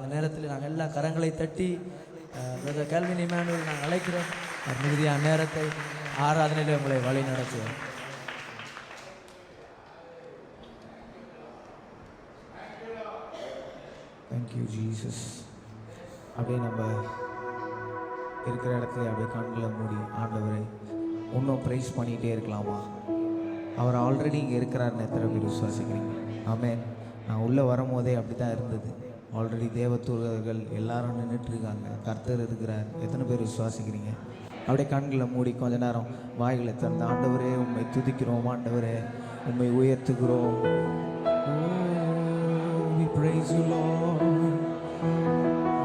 இந்த நேரத்தில் நாங்கள் எல்லா கரங்களை தட்டி பிரதர் கேல்வின் இமானுவேல் நாங்கள் அழைக்கிறோம். மிகுதியான நேரத்தை ஆராதனையில் உங்களை வழி நடத்துவோம். Thank you Jesus. அப்படியே நம்ம இருக்கிற இடத்துல அப்படியே கண்களை மூடி ஆண்டவரை இன்னும் ப்ரைஸ் பண்ணிகிட்டே இருக்கலாமா? அவர் ஆல்ரெடி இங்கே இருக்கிறாருன்னு எத்தனை பேர் விசுவாசிக்கிறீங்க? ஆமென். நான் உள்ளே வரும்போதே அப்படி தான் இருந்தது. ஆல்ரெடி தேவதூதர்கள் எல்லாரும் நின்றுட்டுருக்காங்க. கர்த்தர் இருக்கிறார். எத்தனை பேர் விசுவாசிக்கிறீங்க? அப்படியே கண்களை மூடி கொஞ்ச நேரம் வாய்களை திறந்து ஆண்டவரே உண்மை துதிக்கிறோம், ஆண்டவரே உண்மை உயர்த்துகிறோம். We praise you Lord.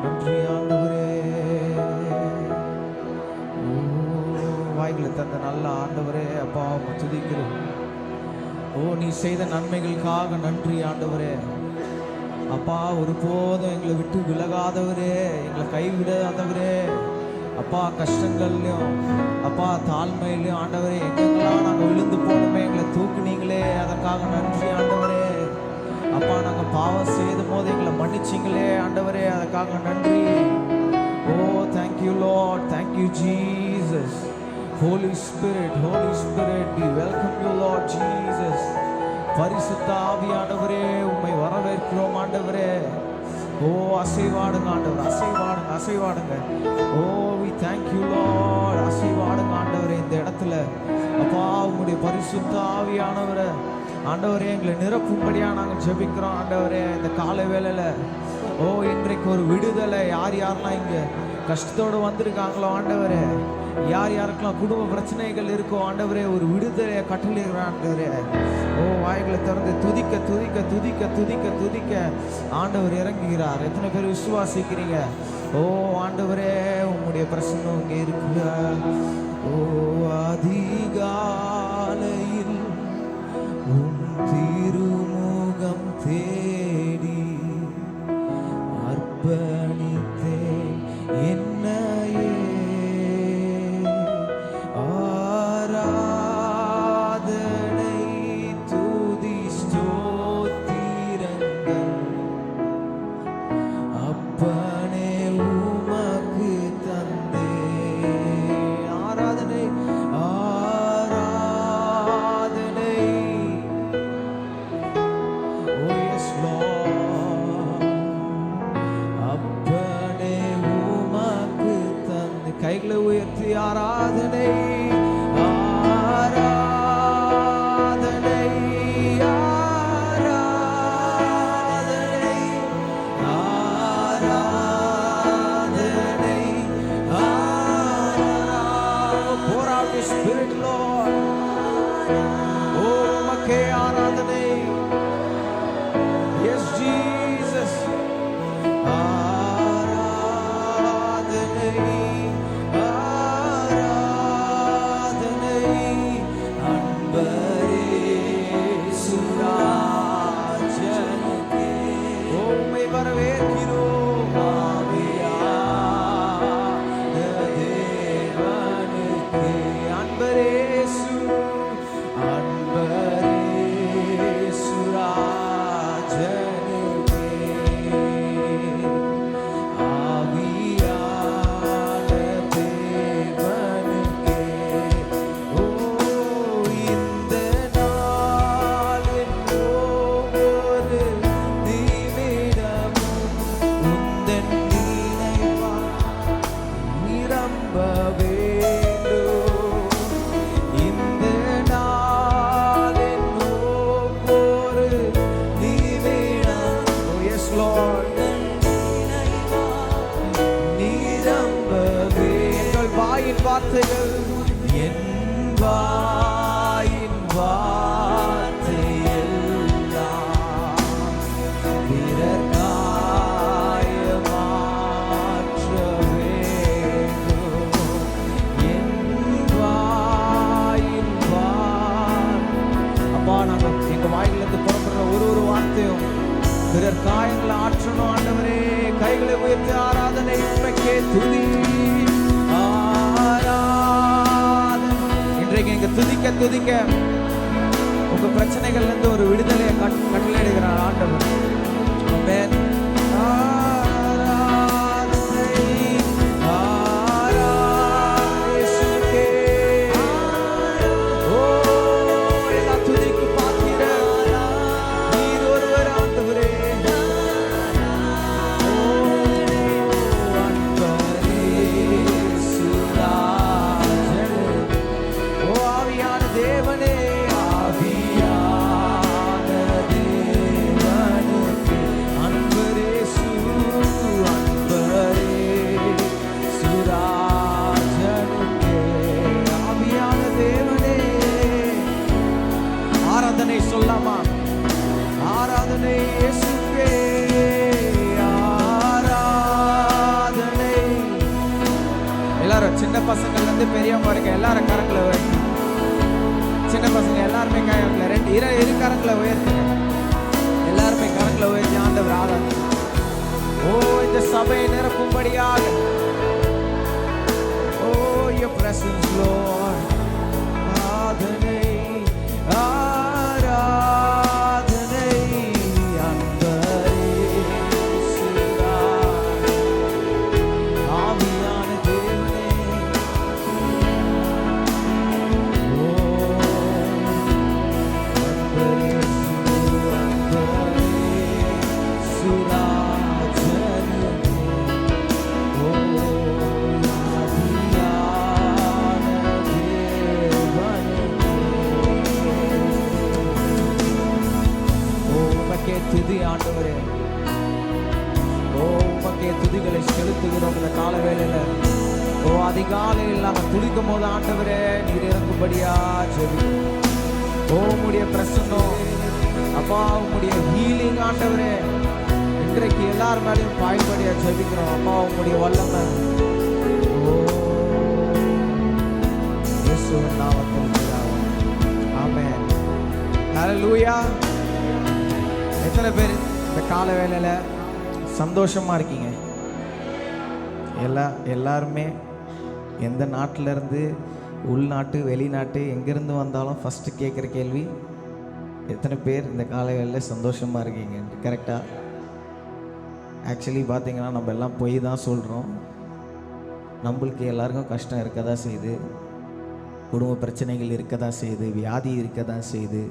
நன்றி ஆண்டவரே. வாய்களை தந்த நல்ல ஆண்டவரே அப்பா உம்மை துதிக்கிறோம். நீ செய்த நன்மைகளுக்காக நன்றி ஆண்டவரே. அப்பா ஒருபோதும் எங்களை விட்டு விலகாதவரே, எங்களை கைவிடாதவரே. அப்பா கஷ்டங்கள்லையும் அப்பா தாழ்மையிலையும் ஆண்டவரே எங்கெங்கெல்லாம் நாங்கள் விழுந்து போனோமே எங்களை தூக்குனீங்களே, அதற்காக நன்றி ஆண்டவரே. அப்பா நாங்கள் பாவம் செய்த போது எங்களை மன்னிச்சிங்களே ஆண்டவரே, அதற்காக நன்றி. Thank you Lord, thank you Jesus. Holy Spirit, we welcome you Lord Jesus. பரிசுத்த ஆவியானவரே உம்மை வரவேற்கிறோம் ஆண்டவரே. அசைவாடுங்க ஆண்டவர், அசைவாடுங்க. we thank you Lord. அசைவாடுங்க ஆண்டவரே இந்த இடத்துல. அப்பா உம்முடைய பரிசுத்த ஆவியானவரே ஆண்டவரே எங்களை நிரப்பும்படியா நாங்கள் ஜெபிக்கிறோம் ஆண்டவரே. இந்த காலை வேளையில இன்றைக்கு ஒரு விடுதலை. யாரெல்லாம் இங்க கஷ்டத்தோடு வந்திருக்காங்களோ ஆண்டவரே, யாருக்கெல்லாம் குடும்ப பிரச்சனைகள் இருக்கோ ஆண்டவரே, ஒரு விடுதலையை கட்டளையிடுற ஆண்டவரே. வாய்களை திறந்து துதிக்க துதிக்க துதிக்க துதிக்க துதிக்க ஆண்டவர் இறங்குகிறார். எத்தனை பேர் விசுவாசிக்கிறீங்க? ஆண்டவரே உம்முடைய பிரசன்னம் இங்கே இருக்குங்க. அதிகாலையில் உன் திருமுகம் தேடி அர்ப்பணித்தேன் என்னையே. கைகளை உயர்த்தி ஆராதனை ஆராதனை ஆராதனை ஆராதனை ஆராதனை. pour out your spirit Lord. உமக்கே ஆராதனை. yes Jesus. வார்த்தைகள் என் வாயின் வார்த்தை எல்லாம் பிறர்காய மாற்ற வேண்டும். என் வாயின் அப்பா நாங்கள் எங்கள் வாயிலிருந்து புறப்படுற ஒரு வார்த்தையும் பிறர் காயங்களை ஆற்றணும் ஆண்டவரே. கைகளை உயர்த்தி ஆராதனை உண்மைக்கே துதி. இன்றைக்கு இங்க துதிக்க துதிக்க உங்க பிரச்சனைகள்ல இருந்து ஒரு விடுதலையை கட்டளையிடுகிறார் ஆண்டவர். ஆமென். சின்னவங்கலேருந்து பெரியவங்க வரைக்கும் எல்லாரும் கரங்களை உயர்த்தி, சின்ன பசங்க எல்லாருமே கரங்களை இரு கரங்களை உயர்த்துங்க. எல்லாருமே கரங்களை உயர்த்தி ஆண்டவர் ஆராதனை. ஓ இந்த சபையை நிரப்பும்படியாக, ஓ your presence Lord. ஆராதனை ஆராதனை அன்பரே சுரா ஆவியான தேவனே. ஓ அன்பரே சுரா துதி ஆண்டவரே. ஓ உமக்கே துதிகளை செலுத்துகிறோம் இந்த கால வேளையில. ஓ அதிகாலையில் நாங்கள் துடிக்கும் போது ஆண்டவரே நீர் இறங்கும்படியா ஜெபிக்கிறோம். ஓ உம்முடைய பிரசன்னம் அப்பா, உம்முடைய ஹீலிங் ஆண்டவரே இன்றைக்கு எல்லார் மேலேயும் பாய்படியா ஜெபிக்கிறோம் அப்பா. உம்முடைய வல்லமை ஓ இயேசுவின் நாமத்தில் பிதாவே. ஆமென். ஹல்லேலூயா. எத்தனை பேர் இந்த கால வேளையில் சந்தோஷமாக இருக்கீங்க? எல்லாருமே எந்த நாட்டிலேருந்து, உள்நாட்டு வெளிநாட்டு எங்கேருந்து வந்தாலும் ஃபஸ்ட்டு கேட்குற கேள்வி, எத்தனை பேர் இந்த கால வேளையில் சந்தோஷமாக இருக்கீங்க? கரெக்டாக? ஆக்சுவலி பார்த்தீங்கன்னா நம்ம எல்லாம் பொய் தான் சொல்கிறோம். நம்மளுக்கு எல்லாருக்கும் கஷ்டம் இருக்க தான் செய்யுது, குடும்ப பிரச்சனைகள் இருக்க தான் செய்யுது, வியாதி இருக்க தான் செய்யுது,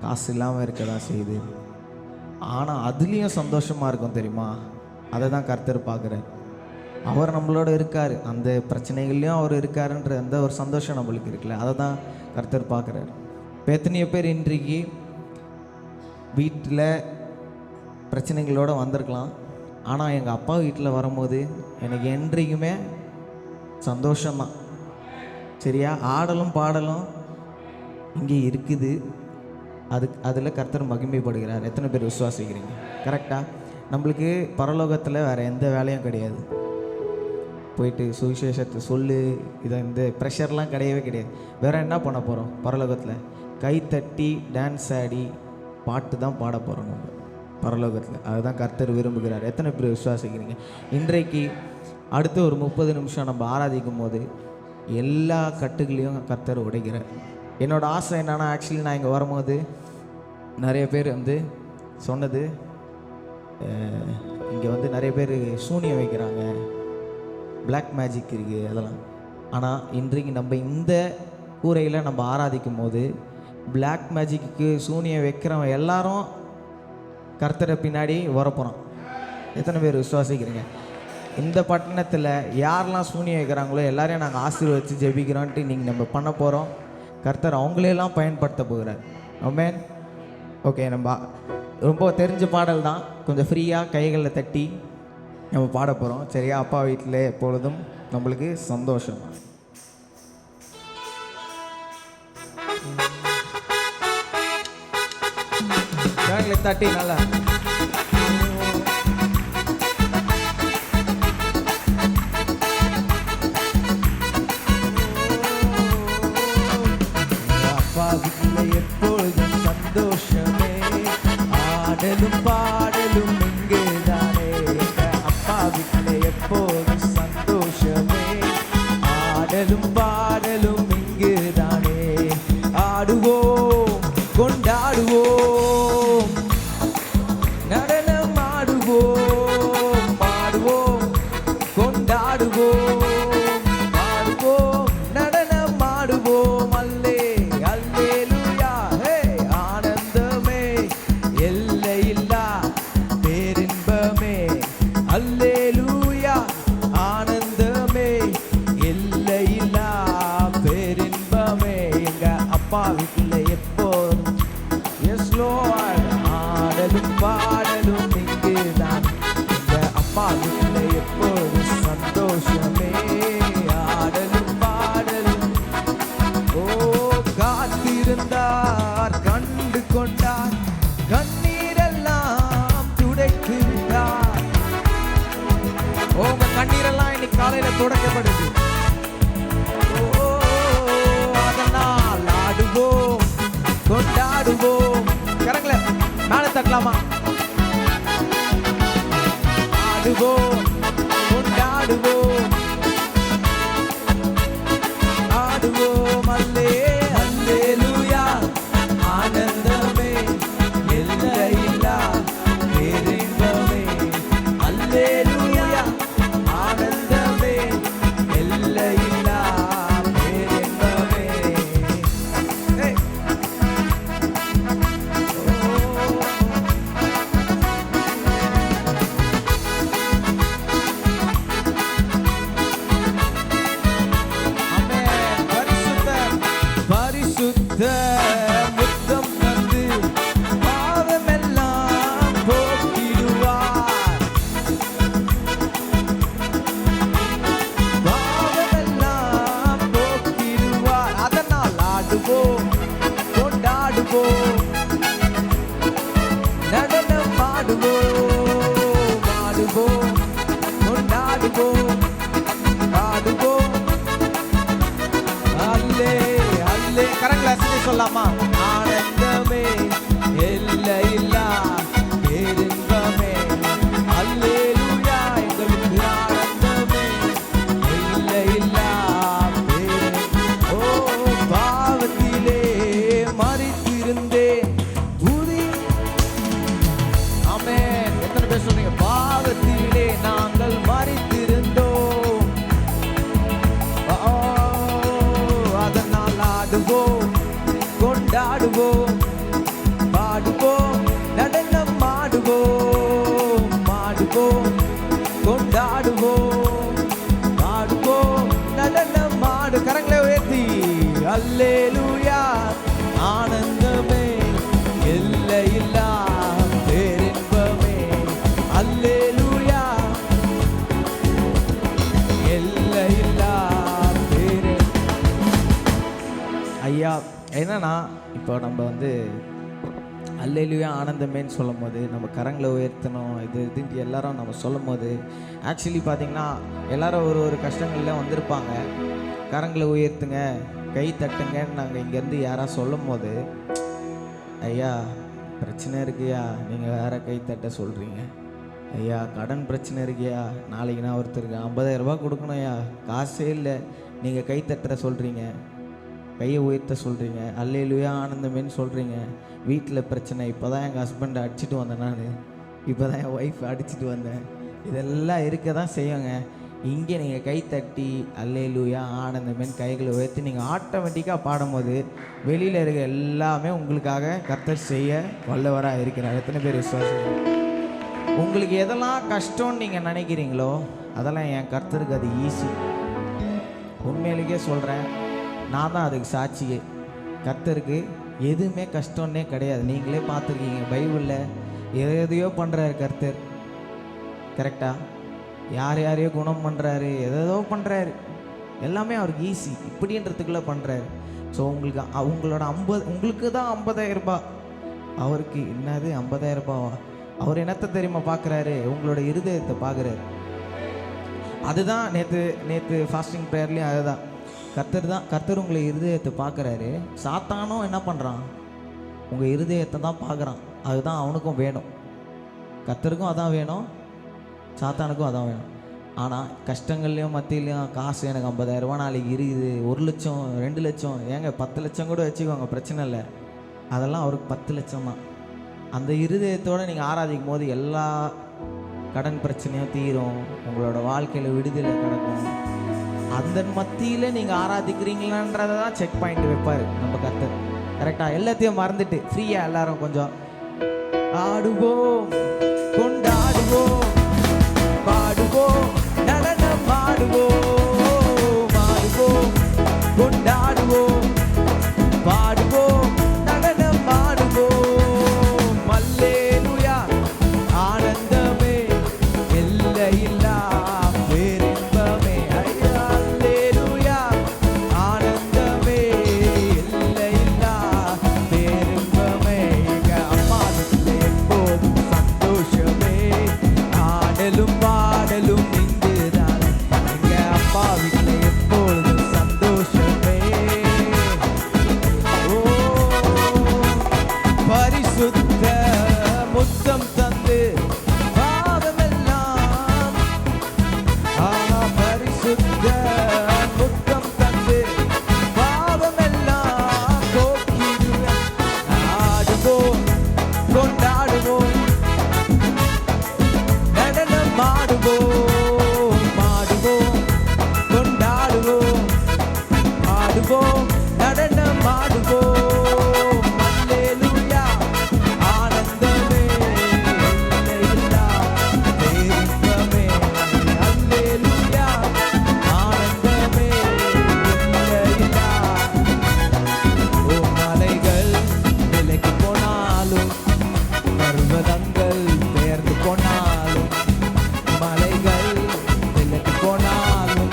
காசு இல்லாமல் இருக்க தான் செய்யுது. ஆனால் அதுலேயும் சந்தோஷமாக இருக்கும் தெரியுமா? அதை தான் கர்த்தர் பார்க்குறார். அவர் நம்மளோட இருக்கார், அந்த பிரச்சனைகள்லையும் அவர் இருக்காருன்ற அந்த ஒரு சந்தோஷம் நம்மளுக்கு இருக்குல்ல, அதை தான் கர்த்தர் பார்க்குறார். இப்போ எத்தனையோ பேர் இன்றைக்கு வீட்டில் பிரச்சனைகளோடு வந்திருக்கலாம், ஆனால் எங்கள் அப்பா வீட்டில் வரும்போது எனக்கு என்றைக்குமே சந்தோஷம்தான். சரியா? ஆடலும் பாடலும் இங்கே இருக்குது. அதில் கர்த்தர் மகிமைப்படுகிறார். எத்தனை பேர் விசுவாசிக்கிறீங்க? கரெக்டாக? நம்மளுக்கு பரலோகத்தில் வேறு எந்த வேலையும் கிடையாது. போயிட்டு சுவிசேஷத்தை சொல்லு, இதை இந்த ப்ரெஷர்லாம் கிடையவே கிடையாது. வேறு என்ன பண்ண போகிறோம் பரலோகத்தில்? கை தட்டி டான்ஸ் ஆடி பாட்டு தான் பாட போகிறோம் நம்ம பரலோகத்தில். அதுதான் கர்த்தர் விரும்புகிறார். எத்தனை பேர் விசுவாசிக்கிறீங்க? இன்றைக்கு அடுத்து ஒரு 30 நிமிஷம் நம்ம ஆராதிக்கும் போது எல்லா கட்டுகளையும் கர்த்தர் உடைக்கிறார். என்னோடய ஆசை என்னென்னா, ஆக்சுவலி நான் இங்கே வரும்போது நிறைய பேர் சொன்னது, இங்கே நிறைய பேர் சூனியம் வைக்கிறாங்க, பிளாக் மேஜிக் இருக்குது அதெல்லாம். ஆனால் இன்றைக்கு நம்ம இந்த கூரையில் நம்ம ஆராதிக்கும் போது பிளாக் மேஜிக்கு சூனியம் வைக்கிறவங்க எல்லாரும் கர்த்தரை பின்னாடி வரப்போகிறோம். எத்தனை பேர் விசுவாசிக்கிறீங்க? இந்த பட்டணத்தில் யாரெல்லாம் சூனியம் வைக்கிறாங்களோ எல்லாரையும் நாங்கள் ஆசீர்வதித்து ஜெபிக்கிறோன்ட்டு நீங்கள் நம்ம பண்ண போகிறோம். கர்த்தர் அவங்களையெல்லாம் பயன்படுத்த போகிறார். ஆமென். ஓகே, நம்ம ரொம்ப தெரிஞ்ச பாடல் தான், கொஞ்சம் ஃப்ரீயாக கைகளில் தட்டி நம்ம பாட போகிறோம். சரியா? அப்பா வீட்டில் எப்பொழுதும் நம்மளுக்கு சந்தோஷம். கைகளை தட்டி நல்லா எப்பொழுதும் சந்தோஷமே, ஆடலும் பாடலும் இங்குதானே. அப்பா வீட்டில் எப்போதும் சந்தோஷமே, ஆடலும் பாடலும் இங்குதானே. ஆடுவோம் கொண்டாடுவோம், நடனம் ஆடுவோம், பாடுவோம் கொண்டாடுவோம், பாடுவோம் நடனம் ஆடுவோம். பாடலும் இங்குதான். இந்த அப்பா வீட்டில் எப்போது சந்தோஷமே, ஆடலும் பாடலும். ஓ காத்திருந்தார், கண்டு கொண்டார், கண்ணீரெல்லாம் துடைத்து விட்டார். உங்க கண்ணீரெல்லாம் இன்னைக்கு காலையில துடைக்கப்படுது. கொண்டாடுவோம். கரங்களை மேல தட்டலாமா? ஆடுவோம், கொண்டாடுவோம், ஆடுவோம். அல்லே அல்லேலூயா, ஆனந்தமே எல்லையில்லா பேரின்பமே. அல்லேலூயா, ஆனந்தமே எல்லையில்லா பேரின்பமே. Hey. ஆமென். பரிசுத்த முத்தம் தந்து பாவமெல்லாம் போக்கிடுவார். பாவமெல்லாம் போக்கிடுவார். அதனால் ஆடுவோம், கொண்டாடுவோம், நடனம் ஆடுவோம், ஆடுவோம், கொண்டாடுவோம், ஆடுவோம். அல்லே அல்லே, கரங்களை அசைத்து சொல்லலாமா? ஆனந்தமே எல்லையில்லா பேரின்பமே. அல்லேலூயா, எங்களுக்கு ஆனந்தமே எல்லையில்லா பேரின்பம். ஓ, பாவத்திலே மரித்திருந்தேன் புதிய. ஆமென். எத்தனை பேர் சொல்றீங்க? பாவத்திலே நாங்கள் மரித்திருந்தோம். அதனால் ஆடுவோம், கொண்டாடுவோம், பாடுவோம், நடனம் ஆடுவோம், ஆடுவோம், கொண்டாடுவோம், பாடுவோம், நடனம் ஆடு. கரங்களை உயர்த்தி அல்லேலூயா, ஆனந்தமே எல்லையில்லா பேரின்பமே. அல்லேலூயா, எல்லையில்லா பேரு. ஐயா, என்னன்னா இப்போ நம்ம வந்து அல்லேலூயா ஆனந்தமேன்னு சொல்லும் போது நம்ம கரங்களை உயர்த்தணும், இதுன்ட்டு எல்லாரும் நம்ம சொல்லும் போது ஆக்சுவலி பார்த்தீங்கன்னா எல்லாரும் ஒரு ஒரு கஷ்டங்கள்ல வந்திருப்பாங்க. கரங்களை உயர்த்துங்க, கை தட்டுங்கன்னு நாங்கள் இங்கேருந்து யாராவது சொல்லும் போது, ஐயா பிரச்சனை இருக்குயா, நீங்கள் வேற கை தட்ட சொல்கிறீங்க. ஐயா கடன் பிரச்சனை இருக்கியா, நாளைக்கு நான் ஒருத்தருக்கு 50,000 ரூபாய் கொடுக்கணும்யா, காசே இல்லை, நீங்கள் கை தட்டுற சொல்கிறீங்க, கையை உயர்த்த சொல்கிறீங்க, அல்லேலூயா ஆனந்தமேன்னு சொல்கிறீங்க. வீட்டில் பிரச்சனை, இப்போ தான் எங்கள் ஹஸ்பண்டை அடிச்சுட்டு வந்தேன், நான் இப்போ தான் என் ஒய்ஃப் அடிச்சுட்டு வந்தேன். இதெல்லாம் இருக்க தான் செய்யுங்க. இங்கே நீங்கள் கை தட்டி அல்லேலூயா ஆனந்தமேன்னு கைகளை உயர்த்தி நீங்கள் ஆட்டோமேட்டிக்காக பாடும்போது வெளியில் இருக்க எல்லாமே உங்களுக்காக கர்த்தர் செய்ய வல்லவராக இருக்கிறார். எத்தனை பேர் விசுவாசம்? உங்களுக்கு எதெல்லாம் கஷ்டம்னு நீங்கள் நினைக்கிறீங்களோ அதெல்லாம் என் கர்த்தருக்கு அது ஈஸி. உண்மையிலேயே சொல்கிறேன், நான் தான் அதுக்கு சாட்சியே. கர்த்தருக்கு எதுவுமே கஷ்டம்னே கிடையாது. நீங்களே பார்த்துருக்கீங்க, பைபிளில் எதையோ பண்ணுறாரு கர்த்தர். கரெக்டாக யார் யாரையோ குணம் பண்ணுறாரு, எதோ பண்ணுறாரு, எல்லாமே அவருக்கு ஈஸி. இப்படின்றதுக்குள்ளே பண்ணுறாரு. ஸோ உங்களோட உங்களுக்கு தான் 50,000 ரூபாய், அவருக்கு என்னது 50,000 ரூபாவா? அவர் என்னத்தை தெரியுமா பார்க்குறாரு? உங்களோட இருதயத்தை பார்க்குறாரு. அதுதான் நேற்று ஃபாஸ்டிங் ப்ரேயர்லேயும் அதுதான். கர்த்தர் உங்களை இருதயத்தை பார்க்குறாரு. சாத்தானும் என்ன பண்ணுறான்? உங்கள் இருதயத்தை தான் பார்க்குறான். அதுதான் அவனுக்கும் வேணும். கர்த்தருக்கும் அதான் வேணும், சாத்தானுக்கும் அதான் வேணும். ஆனால் கஷ்டங்கள்லையும் மத்தியிலையும் காசு எனக்கு 50,000 ரூபா நாளைக்கு இருக்குது, 1 லட்சம் 2 லட்சம், ஏங்க 10 லட்சம் கூட வச்சுக்கோங்க, பிரச்சனை இல்லை. அதெல்லாம் அவருக்கு 10 லட்சம் தான். அந்த இருதயத்தோடு நீங்கள் ஆராதிக்கும் போது எல்லா கடன் பிரச்சனையும் தீரும், உங்களோட வாழ்க்கையில் விடுதலை கிடக்கும். அந்த மத்தியில் நீங்கள் ஆராதிக்கிறீங்களான்றதை தான் செக் பாயிண்ட் வைப்பார் நம்ம கர்த்தர். கரெக்டாக எல்லாத்தையும் மறந்துட்டு ஃப்ரீயாக எல்லாரும் கொஞ்சம் ஆடுவோம், கொண்டாடுவோம், பாடுவோம், நடனம் ஆடுவோம், ஆடுவோம், கொண்டாடுவோம், பாடுவோம், நடனம் ஆடுவோம். அல்லேலூயா ஆனந்தமே எல்லையில்லா பேரின்பமே. ஐயா அல்லேலூயா ஆனந்தமே எல்லையில்லா பேரின்பமே. எங்க அம்மா வீட்டில் எப்போதும் சந்தோஷமே, ஆடலும் பாடலும் இங்குதான். எங்க அப்பா வீட்டில் எப்போதும் சந்தோஷமே. ஓ ஆடுவோம் ஆடுவோம் கொண்டாடுவோம் ஆடுவோம் நடனம் ஆடுவோம் அல்லேலூயா ஆனந்தமே எல்லையில்லா பேரின்பமே அல்லேலூயா ஆனந்தமே எல்லையில்லா ஓ மலைகள் விலகி போனாலும் பர்வதங்கள் பெயர்ந்து போனாலும் மலைகள் விலகி போனாலும்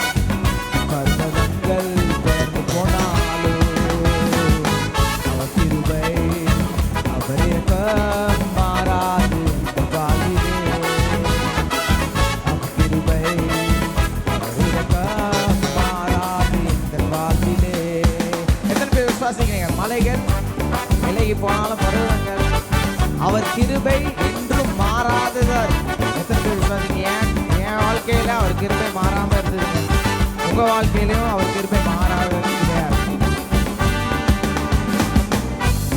பர்வதங்கள் பெயர்ந்து போனாலும் அவர் கிருபை அவர் இரக்கம் மாறாது இந்த வாழ்விலே அவர் கிருபை அவர் இரக்கம் மாறாது இந்த வாழ்விலே எத்தனை பேர் விசுவாசிக்கிறீங்க மலைகள் விலகி போனாலும் பர்வதங்கள் அவர் கிருபை என்றும் மாறாததார் எத்தனை பேர் விசுவாசிங்க என் வாழ்க்கையில அவர் கிருபை மாறாம இருந்தது உங்க வாழ்க்கையிலும் அவர் கிருபை மாறாத கிடையாது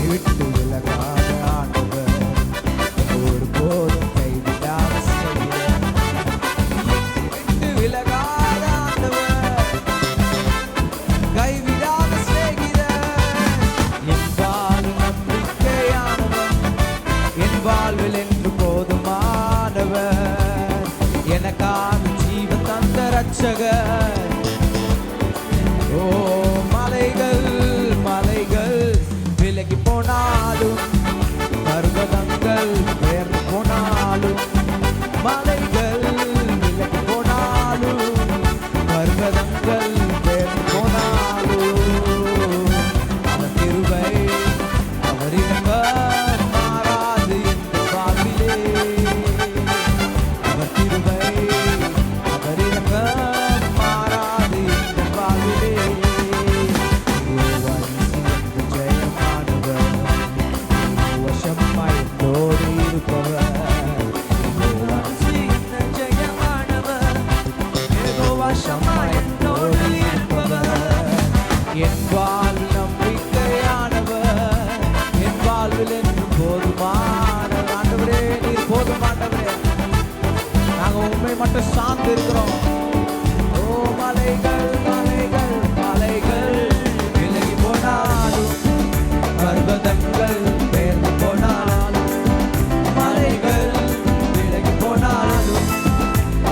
விட்டு விலகாத ஆண்டவர் ஒரு போதும் கைவிடாத செய்கிறார். விட்டு விலகாத ஆண்டவர் கைவிடாத செய்கிறார். என் வாழ்வு நம்பிக்கையானவர் என் வாழ்வில் என்று போதுமானவர் எனக்காக ஜீவன் தந்த ரட்சகர் ஓ மலைகள் மலைகள் விலகி போனாலும் பர்வதங்கள் பெயர்ந்து போனாலும் மலைகள் விலகி போனாலும் பர்வதங்கள் பெயர்ந்து போனாலும் அவர் கிருபை அவர் இரக்கம் மாறாது இந்த வாழ்விலே அவர் கிருபை அவர் இரக்கம் மாறாது இந்த வாழ்விலே ஜெயமானவர் வசமாய் தோடி இருப்பவர் ஜெயமானவர் வசமாய் தோடி இருப்பவர் என் வாழ்வு நம்பிக்கையானவர் என் வாழ்வில் என்று போதுமானவர் ஆண்டவரே நீர் போதுமானவரே நாங்க உண்மை மட்டும் சார்ந்து இருக்கிறோம் ஓ மலைகள் மலைகள் மலைகள் விலகி போனாலும் பர்வதங்கள் பெயர்ந்து போனாலும் மலைகள் விலகி போனாலும்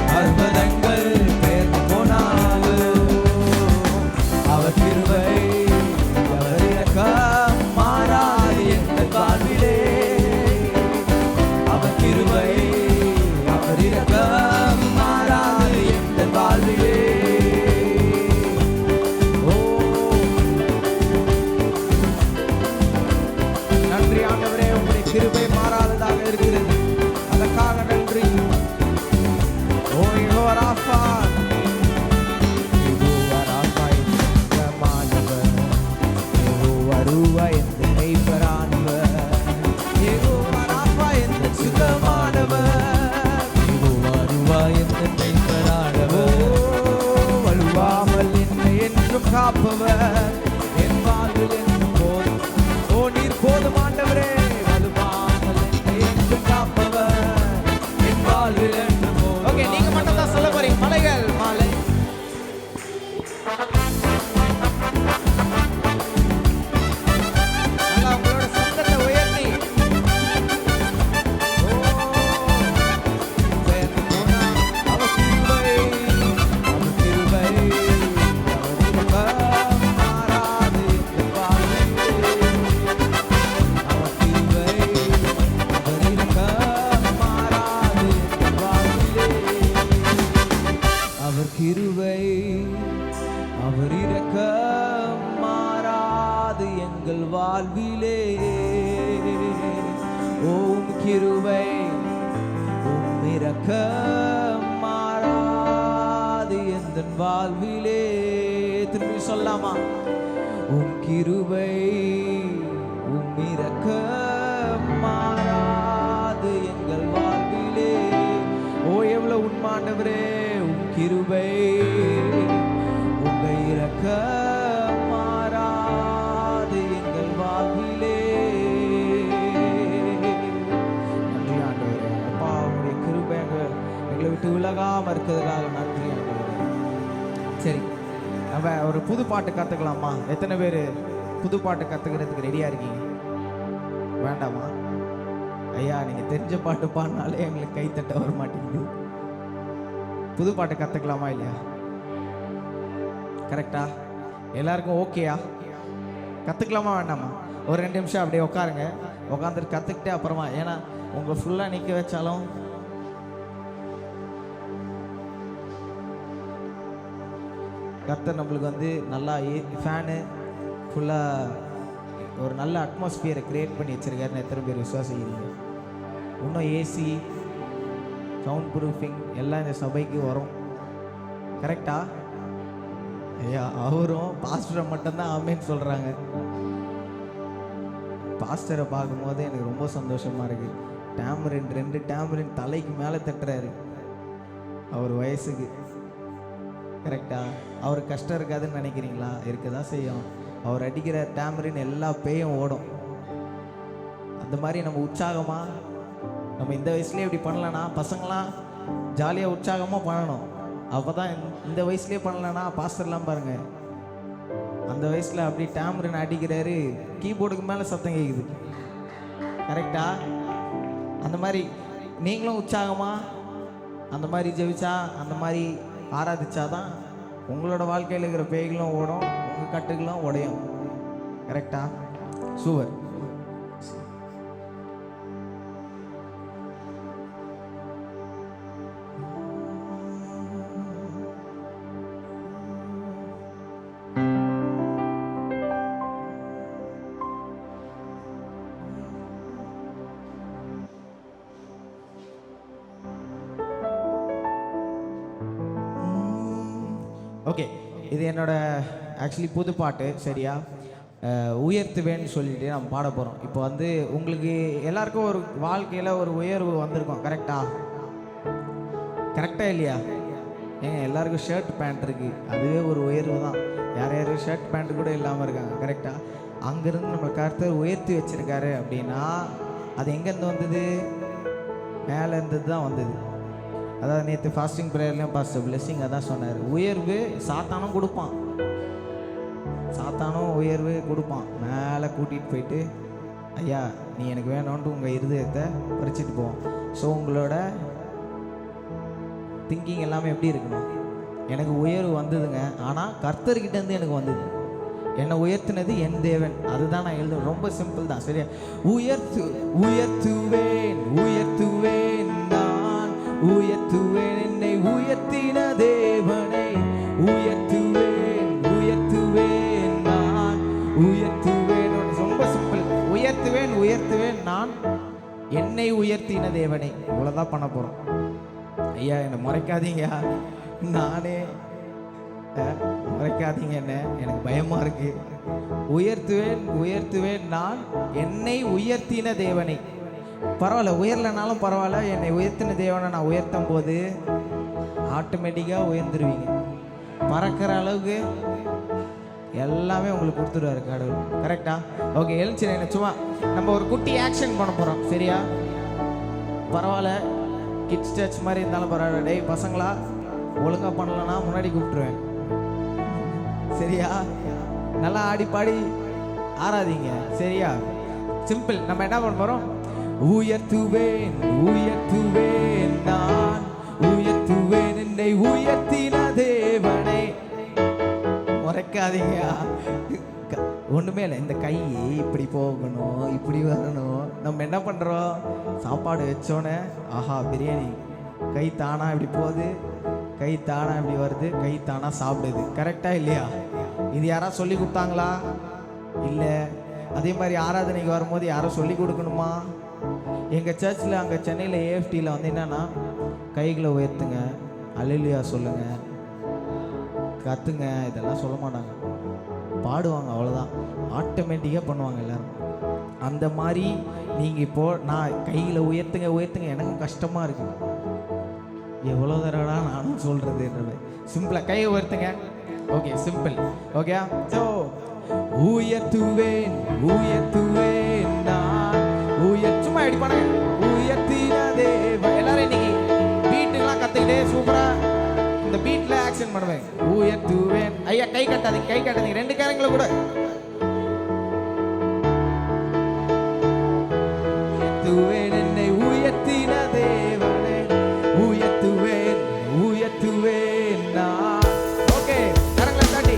பர்வதங்கள் பெயர்ந்து போனாலும் அவர் கிருபை அவர் இரக்கம் மாறாது எந்த வாழ்விலே அவர் கிருபை அவர் இரக்கம் மாறாது எந்த வாழ்விலே ஓ நன்றி ஆண்டவரே உங்களுடைய கிருபை மாறாததாக இருக்கிறது அதற்காக நன்றி ஓ யெகோவா ராஃபா யெகோவா ராஃபா என்ற மாணவர் யெகோவா ரூவா என்ற மெய்ப்பரானவர் யெகோவா ராஃபா என்ற சுகமானவர் யெகோவா ரூவா என்ற மெய்ப்பரானவர் வலுவாமல் என்னை என்றும் காப்பவர் என் வாழ்வில் என்றும் போதும் ஓ நீர் போதும் ஆண்டவரே வலுவாமல் என்னை என்றும் காப்பவர் என் வாழ்வில் என்றும் போதும் ஓகே நீங்க மட்டும் தான் சொல்ல போறீங்க மலைகள் மலை நல்லா உங்களோட சத்தத்தை உயர்த்தி ஓ பெயர்ந்து போனா அவர் கிருபை அவர் கிருபை அவர் இரக்கம் மாறாது இந்த வாழ்விலே அவர் கிருபை அவர் இரக்கம் மாறாது இந்த வாழ்விலே அவர் கிருபை அவர் இரக்கம் மாறாது எங்கள் வாழ்விலே ஓம் கிருபை உம் இரக்கம் மாறாது எந்தன் வாழ்விலே திரும்பி சொல்லாமா உம் கிருபை உம் இரக்கம் மாறாது எங்கள் வாழ்விலே ஓ எவ்வளவு உண்மாண்டவரே உம் கிருபை உங்க இரக்கம் மாறாது எங்கள் வாழ்விலே நன்றி ஆண்டவரே அப்பா உங்களுடைய கிருபை எங்களை விட்டு விலகாமல் இருக்கிறதுக்காக நன்றி ஆண்டவரே. சரி, நம்ம ஒரு புது பாட்டு கற்றுக்கலாமா? எத்தனை பேர் புது பாட்டு கற்றுக்கிறதுக்கு ரெடியாக இருக்கீங்க? வேண்டாமா? ஐயா, நீங்கள் தெரிஞ்ச பாட்டு பாடினாலே எங்களுக்கு கைத்தட்ட வர மாட்டேங்குது. புது பாட்டு கற்றுக்கலாமா இல்லையா? கரெக்டா? எல்லாருக்கும் ஓகேயா? கற்றுக்கலாமா வேண்டாமா? ஒரு 2 நிமிஷம் அப்படியே உட்காருங்க. உட்காந்துட்டு கற்றுக்கிட்டே அப்புறமா, ஏன்னா உங்களை ஃபுல்லாக நிற்க வச்சாலும் கர்த்தர் நம்மளுக்கு வந்து நல்லா ஃபேனு ஃபுல்லாக ஒரு நல்ல அட்மாஸ்பியரை க்ரியேட் பண்ணி வச்சுருக்காருன்னு எத்தனை பேர் விசுவாசிக்கிறீங்க? இன்னும் ஏசி, சவுண்ட் ப்ரூஃபிங் எல்லாம் இந்த சபைக்கு வரும். கரெக்டா? ஐயா, அவரும் பாஸ்டரை மட்டும்தான் ஆமேன்னு சொல்கிறாங்க. பாஸ்டரை பார்க்கும்போது எனக்கு ரொம்ப சந்தோஷமாக இருக்குது. டேமரின் 2 டேமரின் தலைக்கு மேலே தட்டுறாரு அவர் வயசுக்கு. கரெக்டா? அவர் கஷ்டம் இருக்காதுன்னு நினைக்கிறீங்களா? இருக்க தான் செய்யும். அவர் அடிக்கிற டேமரின் எல்லா பேயும் ஓடும். அந்த மாதிரி நம்ம உற்சாகமாக நம்ம இந்த வயசுலேயே இப்படி பண்ணலன்னா, பசங்களாம் ஜாலியாக உற்சாகமாக பண்ணணும். அப்போ தான் இந்த வயசுலேயே பண்ணலன்னா, பாஸ்டர்லாம் பாருங்கள் அந்த வயசில் அப்படி டேமரின் அடிக்கிறாரு, கீபோர்டுக்கு மேலே சத்தம் கேட்குது. கரெக்டா? அந்த மாதிரி நீங்களும் உற்சாகமாக அந்த மாதிரி ஜெபிச்சா, அந்த மாதிரி ஆராதிச்சாதான் உங்களோட வாழ்க்கையில் இருக்கிற பேய்களும் ஓடும், உங்கள் கட்டுகளும் உடையும். கரெக்டா? சூப்பர். ஓகே, இது என்னோட ஆக்சுவலி புது பாட்டு. சரியா? உயர்த்துவேன்னு சொல்லிட்டு நம்ம பாட போகிறோம். இப்போ வந்து உங்களுக்கு எல்லாருக்கும் ஒரு வாழ்க்கையில் ஒரு உயர்வு வந்திருக்கும். கரெக்டா? கரெக்டாக இல்லையா? ஏங்க, எல்லாருக்கும் ஷர்ட் பேண்ட் இருக்குது, அதுவே ஒரு உயர்வு தான். யார் யாரும் ஷர்ட் பேண்ட் கூட இல்லாமல் இருக்காங்க. கரெக்டா? அங்கேருந்து நம்ம கர்த்தர் உயர்த்தி வச்சுருக்காரு அப்படின்னா அது எங்கேருந்து வந்தது? மேலே இருந்தது தான் வந்தது. அதாவது நேற்று ஃபாஸ்டிங் ப்ரேயர்லையும் பாஸ்டர் பிளெஸிங் அதான் சொன்னார். உயர்வு சாத்தானும் கொடுப்பான், சாத்தானும் உயர்வு கொடுப்பான். மேலே கூட்டிகிட்டு போயிட்டு, ஐயா நீ எனக்கு வேணும்ன்ட்டு உங்கள் இருதயத்தை பறிச்சுட்டு போவோம். ஸோ உங்களோட திங்கிங் எல்லாமே எப்படி இருக்கணும்? எனக்கு உயர்வு வந்ததுங்க, ஆனால் கர்த்தர்கிட்டேருந்து எனக்கு வந்தது. என்னை உயர்த்தினது என் தேவன். அதுதான் நான் எழுதுவேன். ரொம்ப சிம்பிள் தான். சரியா? உயர்த்துவேன் உயர்த்துவேன் நான் உயர்த்துவேன் என்னை உயர்த்தின தேவனை. உயர்த்துவேன் உயர்த்துவேன் நான் உயர்த்துவேன். ரொம்ப சிம்பிள். உயர்த்துவேன் உயர்த்துவேன் நான் என்னை உயர்த்தின தேவனை. இவ்வளோதான் பண்ண போகிறோம். ஐயா என்னை முறைக்காதீங்க, நானே முறைக்காதீங்க, என்ன எனக்கு பயமாக இருக்கு. உயர்த்துவேன் உயர்த்துவேன் நான் என்னை உயர்த்தின தேவனை. பரவாயில்ல, உயரலைனாலும் பரவாயில்ல, என்னை உயர்த்தின தேவனை நான் உயர்த்தும் போது ஆட்டோமேட்டிக்காக உயர்ந்துருவீங்க. பறக்கிற அளவுக்கு எல்லாமே உங்களுக்கு கொடுத்துருவாரு கடவுள். கரெக்டா? ஓகே, எழுச்சி சும்மா நம்ம ஒரு குட்டி ஆக்ஷன் பண்ண போகிறோம். சரியா? பரவாயில்ல, கிட்ஸ் டச் மாதிரி இருந்தாலும் பரவாயில்ல. டேய் பசங்களா, ஒழுங்காக பண்ணலன்னா முன்னாடி கூப்பிட்டுருவேன். சரியா? நல்லா ஆடி பாடி ஆராதிங்க. சரியா? சிம்பிள். நம்ம என்ன பண்ண போகிறோம்? உயர்த்துவேன் உயர்த்துவேன் நான் உயர்த்துவேன் என்னை உயர்த்தின தேவனை. முறைக்காதீங்க, ஒன்றுமே இல்லை. இந்த கை இப்படி போகணும், இப்படி வரணும். நம்ம என்ன பண்ணுறோம்? சாப்பாடு வச்சோன்னே ஆஹா பிரியாணி, கை தானா இப்படி போகுது, கை தானா இப்படி வருது, கை தானா சாப்பிடுது. கரெக்டாக இல்லையா? இது யாராவது சொல்லி கொடுத்தாங்களா? இல்லை. அதே மாதிரி ஆராதனைக்கு வரும்போது யாரும் சொல்லி கொடுக்கணுமா? எங்கள் சர்ச்சில் அங்கே சென்னையில் ஏஎஃப்டியில் வந்து என்னென்னா, கைகளை உயர்த்துங்க, அல்லேலூயா சொல்லுங்கள், கத்துங்க, இதெல்லாம் சொல்ல மாட்டாங்க. பாடுவாங்க, அவ்வளோதான். ஆட்டோமேட்டிக்காக பண்ணுவாங்க எல்லோரும். அந்த மாதிரி நீங்கள் இப்போது நான் கையில் உயர்த்துங்க உயர்த்துங்க, எனக்கும் கஷ்டமாக இருக்குது. எவ்வளோ தடவை நானும் சொல்கிறது. சிம்பிளாக கையை உயர்த்துங்க. Okay, simple. ஓகே, ஸோ உயர்த்துவேன் உயர்த்துவேன் நான் சும்மா எப்படி பண்ணுங்க. உயர்த்தின தேவன். எல்லாரும் இன்னைக்கு வீட்டுக்கெல்லாம் கற்றுக்கிட்டே ஆக்ஷன் பண்ணுவேன். உயர்த்துவேன். ஐயா கை கட்டாதீங்க, ரெண்டு கரங்களை கூட. உயர்த்துவேன் என்னை உயர்த்தின தேவனே, உயர்த்துவேன் நான். ஓகே, கரங்களை தாண்டி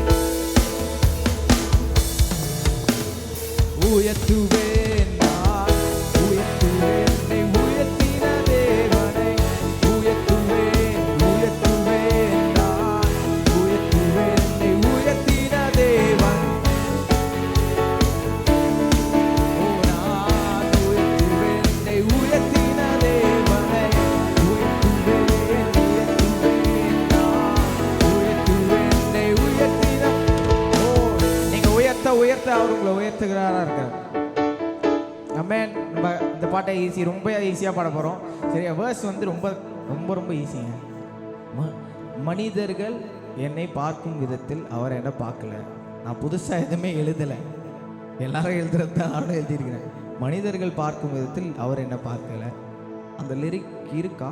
உயர்த்துவேன் நான், உயர்த்துவேன் என்னை உயர்த்தின தேவனே, உயர்த்துவேன் நான், உயர்த்துவேன் என்னை உயர்த்தின தேவன். ஓ நான் உயர்த்துவேன் என்னை உயர்த்தின தேவனே, உயர்த்துவேன் நான், உயர்த்துவேன் என்னை உயர்த்தின. ஓ நீங்க உயர்த்த அவர் உங்களை உயர்த்துகிறாரா இருக்கார். ஆமென். நம்ம இந்த பாட்டை ரொம்ப ஈஸியாக பாட போகிறோம். சரியா? வேர்ஸ் வந்து ரொம்ப ரொம்ப ரொம்ப ஈஸிங்க. மனிதர்கள் என்னை பார்க்கும் விதத்தில் அவர் என்னை பார்க்கல. நான் புதுசாக எதுவுமே எழுதலை, எல்லாரும் எழுதுறது தான் நானும் எழுதியிருக்கிறேன். மனிதர்கள் பார்க்கும் விதத்தில் அவர் என்னை பார்க்கல. அந்த லிரிக் இருக்கா?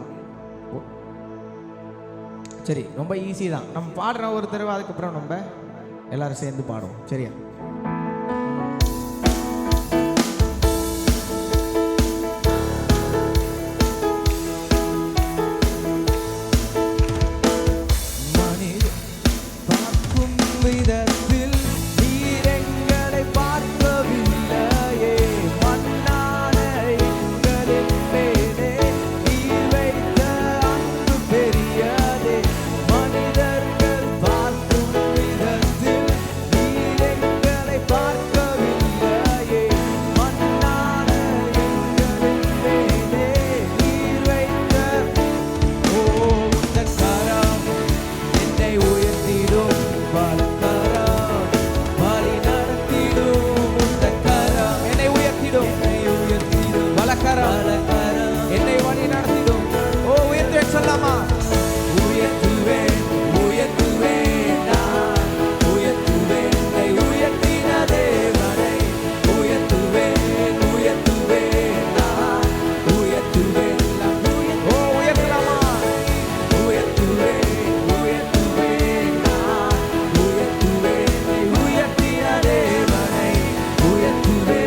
சரி, ரொம்ப ஈஸி தான். நம்ம பாடுற ஒரு தடவை, அதுக்கப்புறம் நம்ம எல்லாரும் சேர்ந்து பாடுவோம். சரியா? விதத்தில் நீர் எங்களை பார்க்கவில்லையே, மண்ணான எங்களின் மேலே நீர் வைத்த அன்பு பெரியதே. மனிதர்கள் பார்க்கும் விதத்தில் நீர் எங்களை பார்க்கவில்லையே, மண்ணான எங்களின் மேலே நீர் வைத்த. ஓ உந்தன் கரம் என்னை உயர்த்திடும், என்னை வழி நடத்திடும். ஓ உயர்த்துவேன் சொல்லாமா? உயர்த்துவேன் நான், உயர்த்துவேன் என்னை உயர்த்தின தேவனை, உயர்த்துவேன் நான், உயர்த்துவேன். ஓ உயர்த்தலாமா? உயர்த்துவேன் நான், உயர்த்துவேன் என்னை உயர்த்தின தேவனை, உயர்த்துவேன்.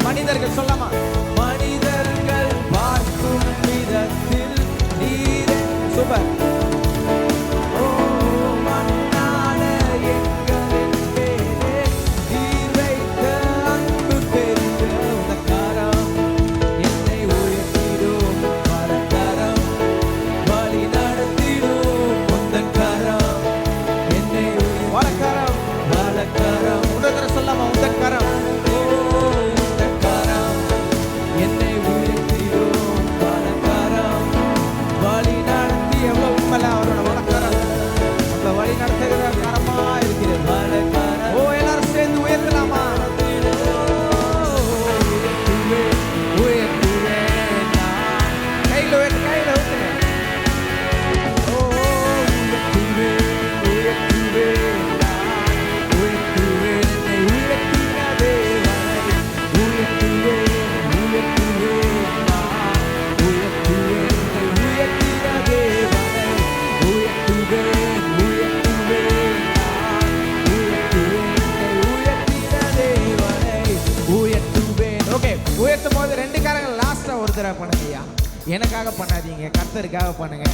மனிதர்கள் சொல்லாமா? மனிதர்கள் பார்க்கும் விதத்தில் நீரே. சூப்பர். ஓ மண்ணான எங்களின் மேலே நீர் வைத்த அன்பு பெரிய. உனக்காரம் என்னை உயர்த்திடும், வலக்கரம் வழி நடத்திடும். உந்தன் கரம் என்னை வலக்கரம் உடனே சொல்லாமா? உந்தன் கரம் என்னை உயர்த்திடும், வலக்கரம் வழி நடத்தி. எவ்வளவு உண்மையில அவரோட வலக்கரம் அந்த வழி நடத்துகிற கரமா இருக்கிறது. வலக்கரம். ஓ எல்லாரும் சேர்ந்து உயர்த்தலாமா? உயர்த்துவேன் நான். கையில ஊத்துங்க. ஓ உயர்த்துவேன் நான், உயர்த்துவேன் என்னை உயர்த்தின தேவனை, உயர்த்துவேன் நான், உயர்த்துவேன் என்னை உயர்த்தின தேவனை, உயர்த்துவேன் நான், உயர்த்துவேன் என்னை உயர்த்தின தேவனை, உயர்த்துவேன். ஓகே, உயர்த்தும் போது ரெண்டு காரங்கள் லாஸ்டா ஒரு தடவை பண்ணுங்கய்யா. எனக்காக பண்ணாதீங்க, கர்த்தருக்காக பண்ணுங்க.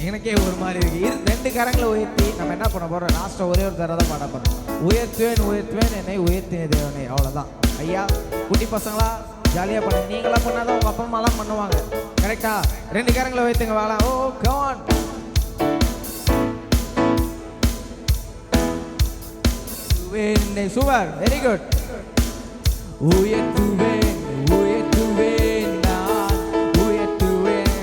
எனக்கே ஒரு மாதிரி இருக்கு. ரெண்டு கரங்களை உயர்த்தி நம்ம என்ன பண்ண போறோம்? லாஸ்டா ஒரே ஒரு தடவை தான் பாட போறோம். உயர்த்துவேன் என்னை உயர்த்தின தேவனை. அவ்வளவுதான். ஐயா குட்டி பசங்களா ஜாலியா பண்ணுங்க. நீங்களா பண்ணாதான் உங்க அப்பா அம்மாலாம் பண்ணுவாங்க. கரெக்டா? ரெண்டு கரங்களை உயர்த்துங்க. வாழ. Oh come. Super, very good. உயர்த்துவேன் நான், உயர்த்துவேன்.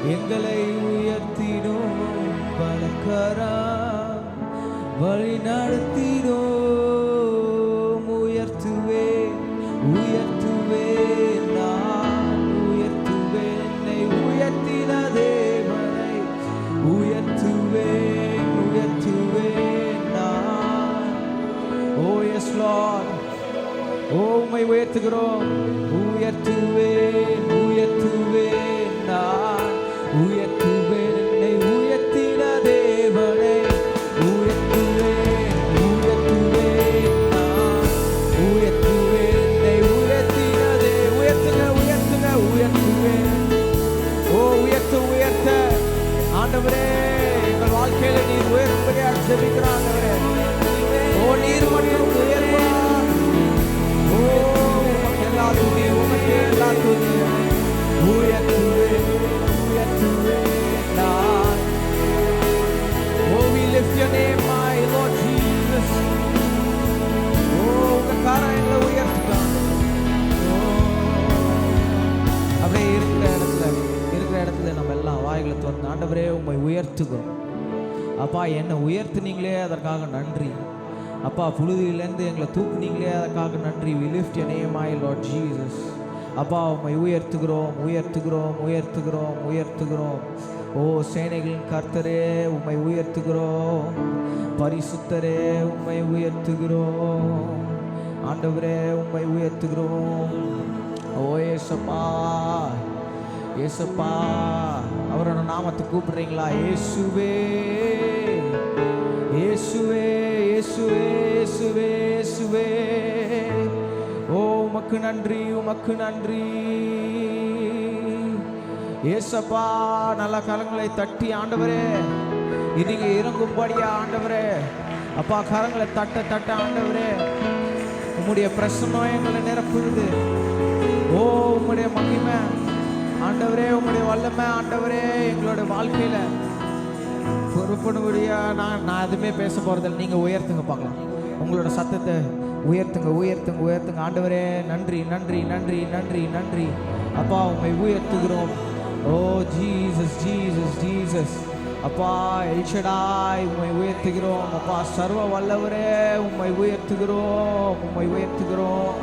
எங்களை உயர்த்திடும் பலக்கரா வழி நடத்திடும். உயர்த்துவேன் உயர்த்துவேன் நான் உயர்த்துவேன், என்னை உயர்த்தின தேவனை உயர்த்துவேன் உயர்த்துவேன் நான். ஓ எஸ் லார்ட், ஓ உம்மை உயர்த்துகிறோம். உயர்த்துவேன் உயர்த்துவேன் நான் உயர்த்துவேன், என்னை உயர்த்தின தேவனை உயர்த்துவேன் உயர்த்துவேன் நான் உயர்த்துவேன், என்னை உயர்த்தின உயர்த்துங்க உயர்த்துங்க உயர்த்துவேன். ஓ உயர்த்த உயர்த்த ஆண்டவரே, எங்கள் வாழ்க்கையில நீர் உயர்த்தும்படியாக ஜெபிக்கிறோம் ஆண்டவரே. ஓ நீர் மட்டும் உயர்வார். ஓ உமக்கு எல்லா துதி, உமக்கு எல்லா துதி. உயர்த்துவேன் உயர்த்துவேன் நான். Oh, we lift your name, my Lord Jesus. Oh, உங்க காரியங்களை உயர்த்துட்டாங்க. அப்படியே இருக்கிற இடத்துல நம்ம எல்லாம் வாய்களை திறந்து ஆண்டவரே உம்மை உயர்த்துகிறோம். அப்பா என்னை உயர்த்துனீங்களே அதற்காக நன்றி. அப்பா புழுதியிலேருந்து எங்களை தூக்குனீங்களே அதற்காக நன்றி. We lift your name, my Lord Jesus. அப்பா உம்மை உயர்த்துகிறோம் உயர்த்துகிறோம் உயர்த்துகிறோம் உயர்த்துகிறோம். ஓ சேனைகளின் கர்த்தரே உம்மை உயர்த்துகிறோம். பரிசுத்தரே உம்மை உயர்த்துகிறோம். ஆண்டவரே உம்மை உயர்த்துகிறோம். ஓ ஏசப்பா ஏசப்பா, அவரோட நாமத்தை கூப்பிடுறீங்களா? இயேசுவே இயேசுவே இயேசுவே இயேசுவே இயேசுவே. ஓ உமக்கு நன்றி உமக்கு நன்றி ஏசப்பா. நல்ல கரங்களை தட்டி ஆண்டவரே நீங்க இறங்கும்படியா ஆண்டவரே. அப்பா கரங்களை தட்ட தட்ட ஆண்டவரே, உம்முடைய பிரசன்னம் எங்களை நிரப்புது. ஓ உம்முடைய மகிமை ஆண்டவரே, உம்முடைய வல்லமை ஆண்டவரே எங்களோட வாழ்க்கையில பொறுப்படுபடியா. நான் எதுவுமே பேச போறதில்லை, நீங்க உயர்த்துங்க பார்க்கலாம். உங்களோட சத்தத்தை உயர்த்துங்க உயர்த்துங்க உயர்த்துங்க. ஆண்டவரே நன்றி நன்றி நன்றி நன்றி நன்றி. அப்பா உம்மை உயர்த்துகிறோம். ஓ ஜீசஸ் ஜீசஸ் ஜீசஸ். அப்பா எல்ஷடாய் உம்மை உயர்த்துகிறோம். அப்பா சர்வ வல்லவரே உம்மை உயர்த்துகிறோம் உம்மை உயர்த்துகிறோம்.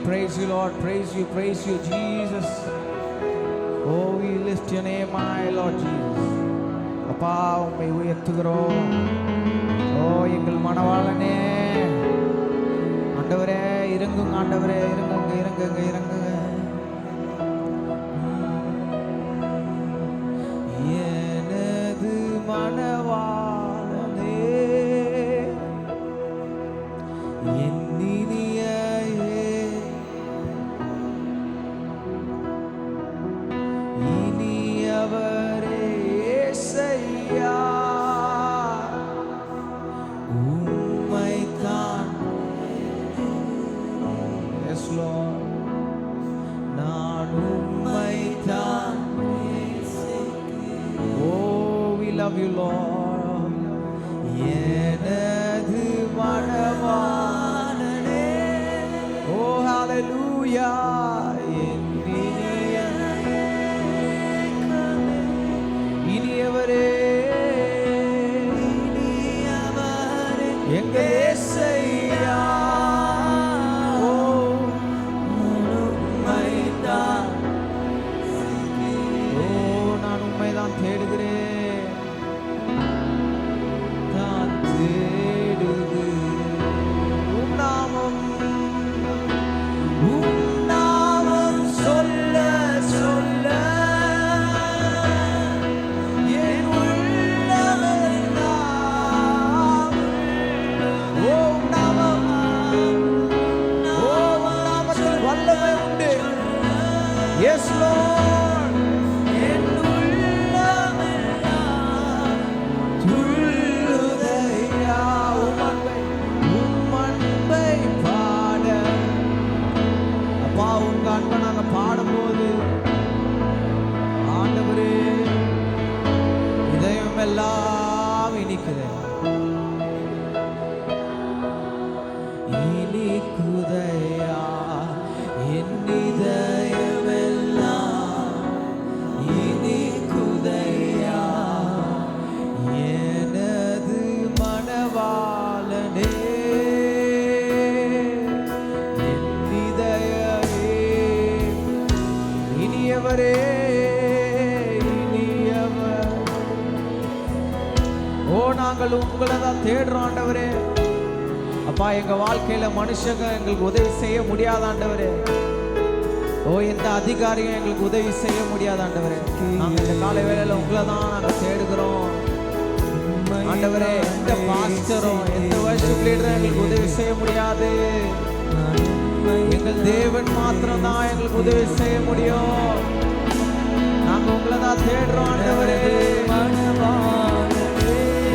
Praise you Lord, praise you Jesus. Oh we lift your name, my Lord Jesus. அப்பா உம்மை உயர்த்துகிறோம். ஓ எங்கள் மனவாளனே ஆண்டவரே இறங்குங்க ஆண்டவரே இறங்குங்க இறங்குங்க இறங்குங்க. எனது மனவாளனே என்னினிய இனியவரே இயேசையா, உம்மைத்தான். Yes Lord, நான் உம்மைத்தான். Oh we love you Lord. எனது மனவாளனே. Oh hallelujah. இனியவரே எங்கள் இயேசையா, ஓ உம்மைத்தான். ஓ நான் உம்மைதான் தேடுகிறேன் தான் தேடுகிறேன். உம் நாமம் சொல்ல சொல்ல Yes Lord, en உள்ளமெல்லாம் துள்ளுதையா உம் அன்பை பாட. உங்க அன்பை நாங்க பாடும்போது ஆண்டவரே இதயம் எல்லாம் இனிக்குதே, இனிக்குதையா என் இதயமெல்லாம் இனிக்குதையா எனது மணவாளனே, என் இதயமே இனியவரே இனியவர். ஓ நாங்கள் உங்களை தான் தேடுறோம் ஆண்டவரே. அப்பா எங்க வாழ்க்கையில மனுஷங்க எங்களுக்கு உதவி செய்ய முடியாத ஆண்டவரே. ஓ எந்த அதிகாரியும் எங்களுக்கு உதவி செய்ய முடியாத ஆண்டவரே. நாங்க இந்த காலை வேளையில உங்களை தான் நாங்க தேடுகிறோம் ஆண்டவரே. எந்த பாஸ்டரும் எந்த வர்ஷிப் லீடரும் எங்களுக்கு உதவி செய்ய முடியாது. எங்கள் தேவன் மாத்திரம் தான் எங்களுக்கு உதவி செய்ய முடியும். நாங்க உங்களை தான் தேடுறோம் ஆண்டவரே.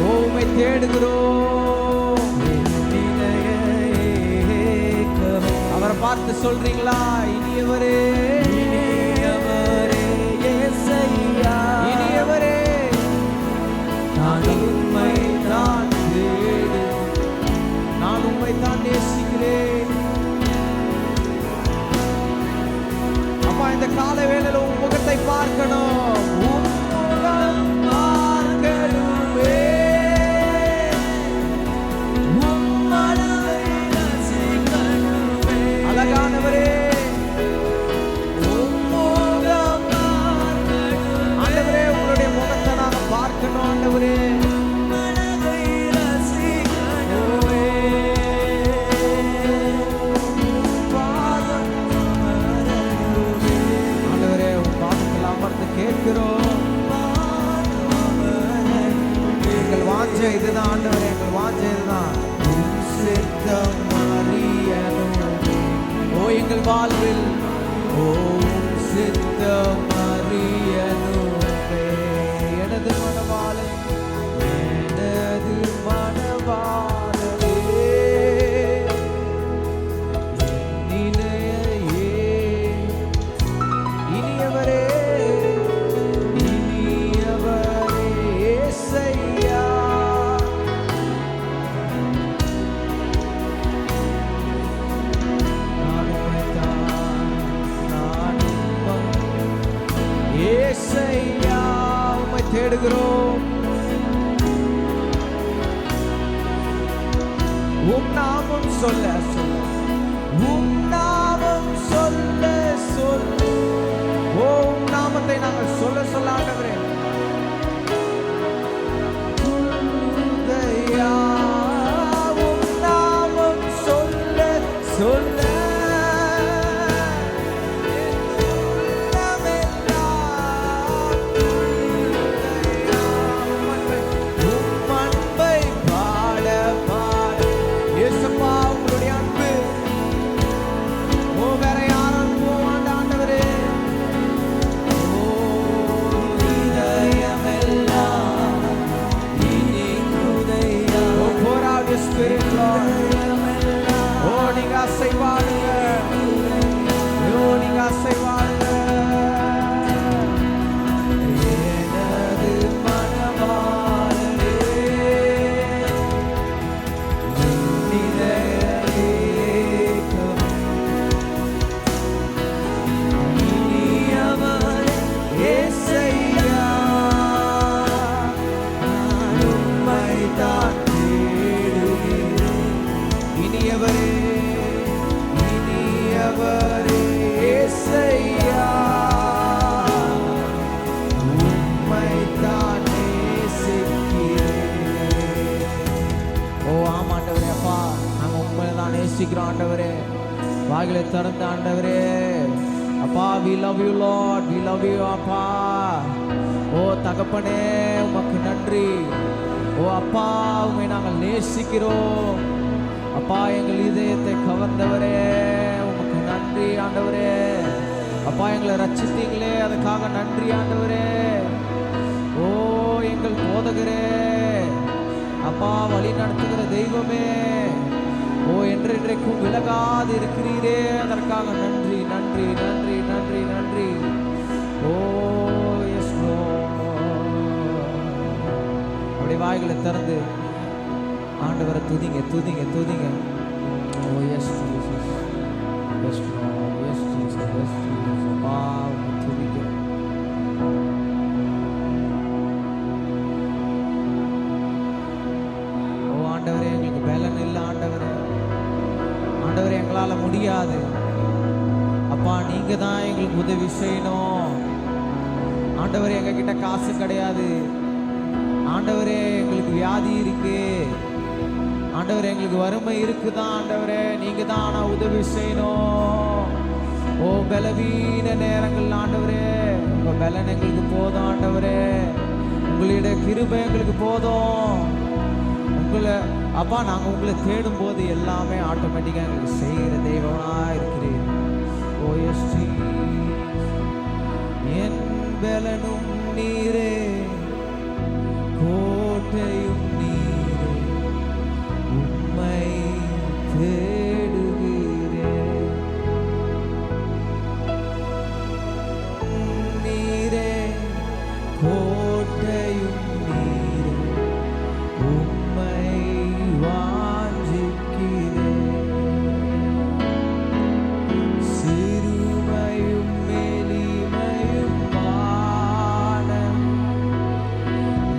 ஓ உம்மை தேடுகிறோம். அவரை பார்த்து சொல்றீங்களா? இனியவரே இனியவரே இயேசையா இனியவரே நான் உம்மை தான் தேடு, நான் உம்மை தான் நேசிக்கிறேன். அப்பா இந்த கால வேளையில உன் முகத்தை பார்க்கணும், உன் முகம் பார்க்கணுமே, உன் மனதை ரசிக்கணுமே. அழகானவரே உன் முகம் பார்க்கணும் ஆண்டவரே. உங்களுடைய முகத்தை நாங்க பார்க்கணும் ஆண்டவரே. மனதை ரசிக்கணுமே. ஆண்டவரே உன் பாதத்தில் அமர்ந்து கேட்கிறோம். எங்கள் வாஞ்சை இதுதான் ஆண்டவரே, எங்கள் வாஞ்சை இதுதான். உம் சித்தம் அறியணும் ஓ எங்கள் வாழ்வில், ஓ உம் சித்தம் அறியணுமே. எனது மனவாளன் எனது மனவாளனே, என் இணையே இனியவரே இனியவரே இயேசையா. நான் உம்மைத்தான் நான் உம்மை இயேசையா உம்மை தேடுகிறோம். உம் நாமம் சொல்ல சொல்ல, உம் நாமம் சொல்ல சொல்ல, ஓ உம் நாமத்தை நாங்கள் சொல்ல சொல்ல ஆண்டவரே. தயா உம் நாமம் சொல்ல சொல்ல உம் அன்பை பாட பாட. இயேசுப்பா உங்களுடைய அன்பு ஓ வேற யாரும் போவாண்ட ஆண்டவரே. ஓ இதயமெல்லாம் இனிக்குதையா. ஓ pour out your spirit Lord. ஓ நீங்க அசைவாடுங்க, ஓ நீங்க அசைவாடுங்க. எனது மனவாளனே, இதயமே இனியவரே இயேசையா. நான் உம்மைத்தான் தேடுகிறேன். இனியவரே இனியவரே இயேசையா. உம்மைத்தான் நேசிக்கிறேன். ஓ ஆமா ஆண்டவரே. அப்பா நாங்க உண்மையை தான் நேசிக்கிறோம் ஆண்டவரே. வாயிலை திறந்த ஆண்டவரே. அப்பா we love you Lord, we love you அப்பா. ஓ தகப்பனே உமக்கு நன்றி. ஓ அப்பா உம்மை நாங்கள் நேசிக்கிறோம் அப்பா. எங்கள் இதயத்தை கவர்ந்தவரே உமக்கு நன்றி ஆண்டவரே. அப்பா எங்களை ரட்சித்தீங்களே அதுக்காக நன்றி ஆண்டவரே. ஓ எங்கள் போதகரே அப்பா, வழி நடத்துகிற தெய்வமே ஓ என்றென்றைக்கும் விலகாது இருக்கிறீரே, அதற்காக நன்றி நன்றி நன்றி நன்றி நன்றி. ஓ எஸ் அப்படி வாய்களை திறந்து ஆண்டவரை துதிங்க துதிங்க துதிங்க. Oh yes Jesus, yes Lord, yes Jesus, yes Jesus. அப்பா துதிங்க. ஓ ஆண்டவரே, எங்களுக்கு பலன் இல்லை ஆண்டவரே, ஆண்டவரே எங்களால் முடியாது அப்பா, நீங்க தான் எங்களுக்கு உதவி செய்யணும் ஆண்டவரே. எங்ககிட்ட காசு கிடையாது ஆண்டவரே, எங்களுக்கு வியாதி இருக்கு ஆண்டவரே, எங்களுக்கு வறுமை இருக்குதான் ஆண்டவரே, நீங்க தான் ஆனால் உதவி செய்யணும். ஓ பலவீன நேரங்கள் ஆண்டவரே, உங்க பலன் எங்களுக்கு போதும் ஆண்டவரே, உங்களுடைய கிருபை எங்களுக்கு போதும். உங்களை அப்பா, நாங்கள் உங்களை தேடும் போது எல்லாமே ஆட்டோமேட்டிக்காக எங்களுக்கு செய்கிற தெய்வமாக இருக்கிறீர். ஓ எஸ் என் பலனும் நீரே, கோட்டையும் நீரே, உம்மை தேடுகிறேன். நீரே கோட்டையும் நீரே, உம்மை வாஞ்சிக்கிறேன். சிறுமையும் எளிமையும் வானம்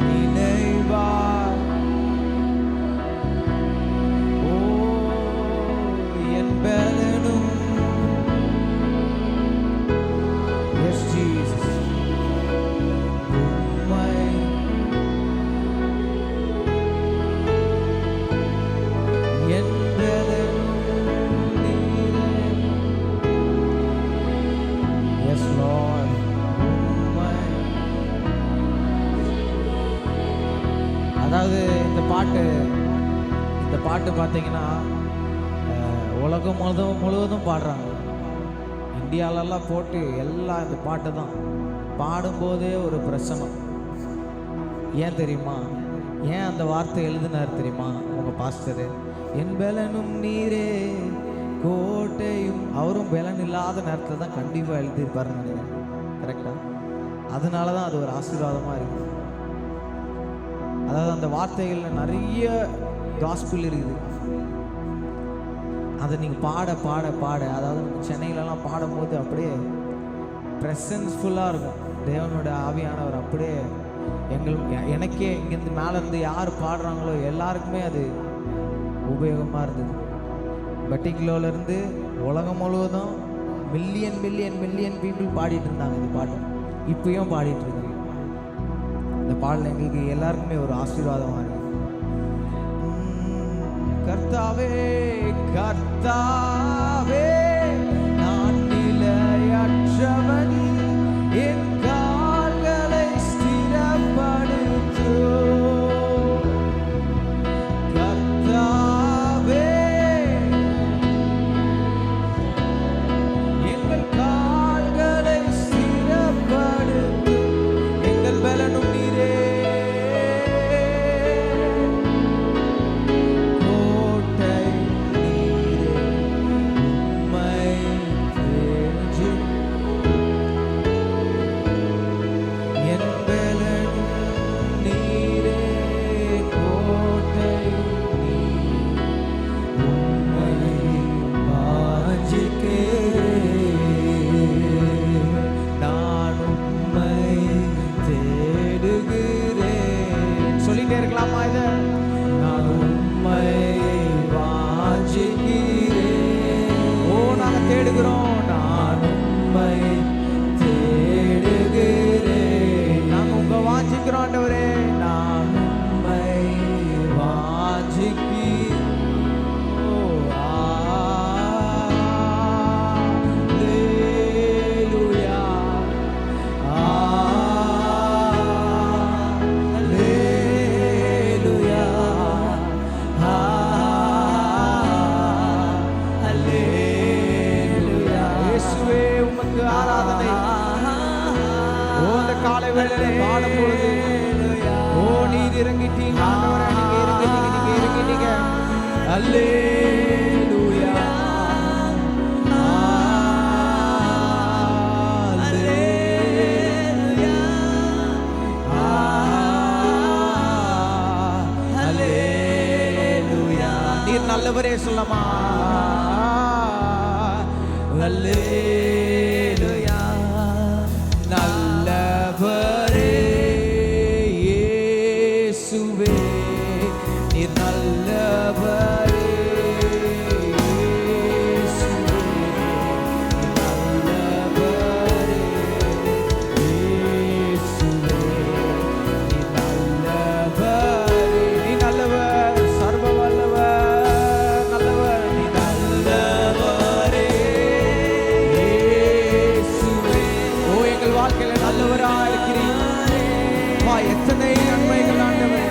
நினைவார். ஓ என் பலனும் எஸ் ஜீசஸ், உம்மை என் பலனும் நீரே. எஸ் லார்ட், உம்மை. அதாவது இந்த பாட்டு பார்த்தீங்கன்னா உலகம் முழுவதும் பாடுறாங்க. இந்தியாவிலலாம் போட்டு எல்லாம் இந்த பாட்டு தான் பாடும்போதே ஒரு பிரசனம். ஏன் தெரியுமா? ஏன் அந்த வார்த்தை எழுதினார் தெரியுமா உங்கள் பாஸ்டரு? என் பலனும் நீரே கோட்டையும். அவரும் பலன் இல்லாத நேரத்தில் தான் கண்டிப்பாக எழுதியிருப்பாருன்னு நினைக்கிறேன். கரெக்டாக? அதனால தான் அது ஒரு ஆசீர்வாதமாக இருக்குது. அதாவது அந்த வார்த்தைகளில் நிறைய காஸ்பிள் இருக்குது. அதை நீங்கள் பாட பாட பாட, அதாவது சென்னையிலலாம் பாடும்போது அப்படியே ப்ரெசன்ஸ்ஃபுல்லாக இருக்கும். தேவனோட ஆவியானவர் அப்படியே எனக்கே இங்கேருந்து மேலேருந்து யார் பாடுறாங்களோ எல்லாருக்குமே அது உபயோகமாக இருந்தது. பட்டிக்குலோலேருந்து உலகம் முழுவதும் மில்லியன் மில்லியன் மில்லியன் பீப்புள் பாடிட்டு இருந்தாங்க இந்த பாட்டு. இப்பயும் பாடிட்டு இருக்கு. இந்த பாடல் எங்களுக்கு எல்லாருக்குமே ஒரு ஆசீர்வாதமாக இருக்கு. கர்த்தாவே கர்த்தாவே, நான் நிலையற்றவன், என் கால்களை ஸ்திரப்படுத்து. கர்த்தாவே, எங்கள் கால்களை ஸ்திரப்படுத்து. எங்கள் பலனும் நீரே, தேடுகிறோம், நான் உம்மை தேடுகிறேன். நாங்கள் உங்க வாஞ்சிக்கிறோம் ஆண்டவரே, நான் உம்மை வாஞ்சிக்கிறேன். அல்லேலூயா, அல்லேலூயா, ஆராதனை. ஓ அந்த காலை வேளையில பாடும் பொழுது ஓ நீர் இறங்கிட்டீங்க ஆண்டவரே, நீங்க இறங்கிட்டீங்க. அல்லேலூயா. நல்லவரே சொல்லமா. அல்லேலூயா. நல்லவரே இயேசுவே, நீர் நல்லவரே இயேசுவே, நல்லவரே இயேசுவே, நீர் நல்லவரே. நீ நல்லவர், சர்வ வல்லவர், நல்லவர். நீ நல்லவரே இயேசுவே. ஓ, எங்கள் வாழ்க்கையில நல்லவரா இருக்கிறீர். வா, எத்தனை நன்மைகள் ஆண்டவரே.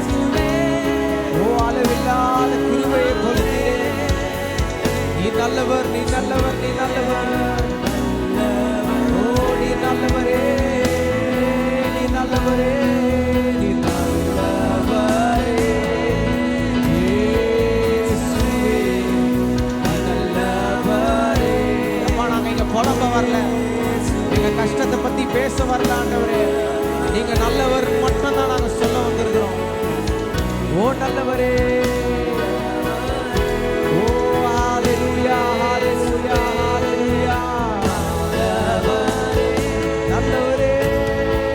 ஓ, அளவில்லாத கிருபையை பொழிந்தீரே. நீ நல்லவர், நீ நல்லவர், நீ நல்லவர். ஓ, நீ நல்லவரே, நீ நல்லவரே, நீ நல்லவரே இயேசுவே, நீ நல்லவரே. அப்பா, நாங்க இங்க புலம்ப வரல, எங்க கஷ்டத்தை பத்தி பேச வரல ஆண்டவரே. நீங்க நல்லவர் மட்டும் தான் நாங்க சொல்ல வந்திருக்கிறோம். ஓ நல்லவரே. ஓ ஹalleluya, ஹalleluya, ஹalleluya. நல்லவரே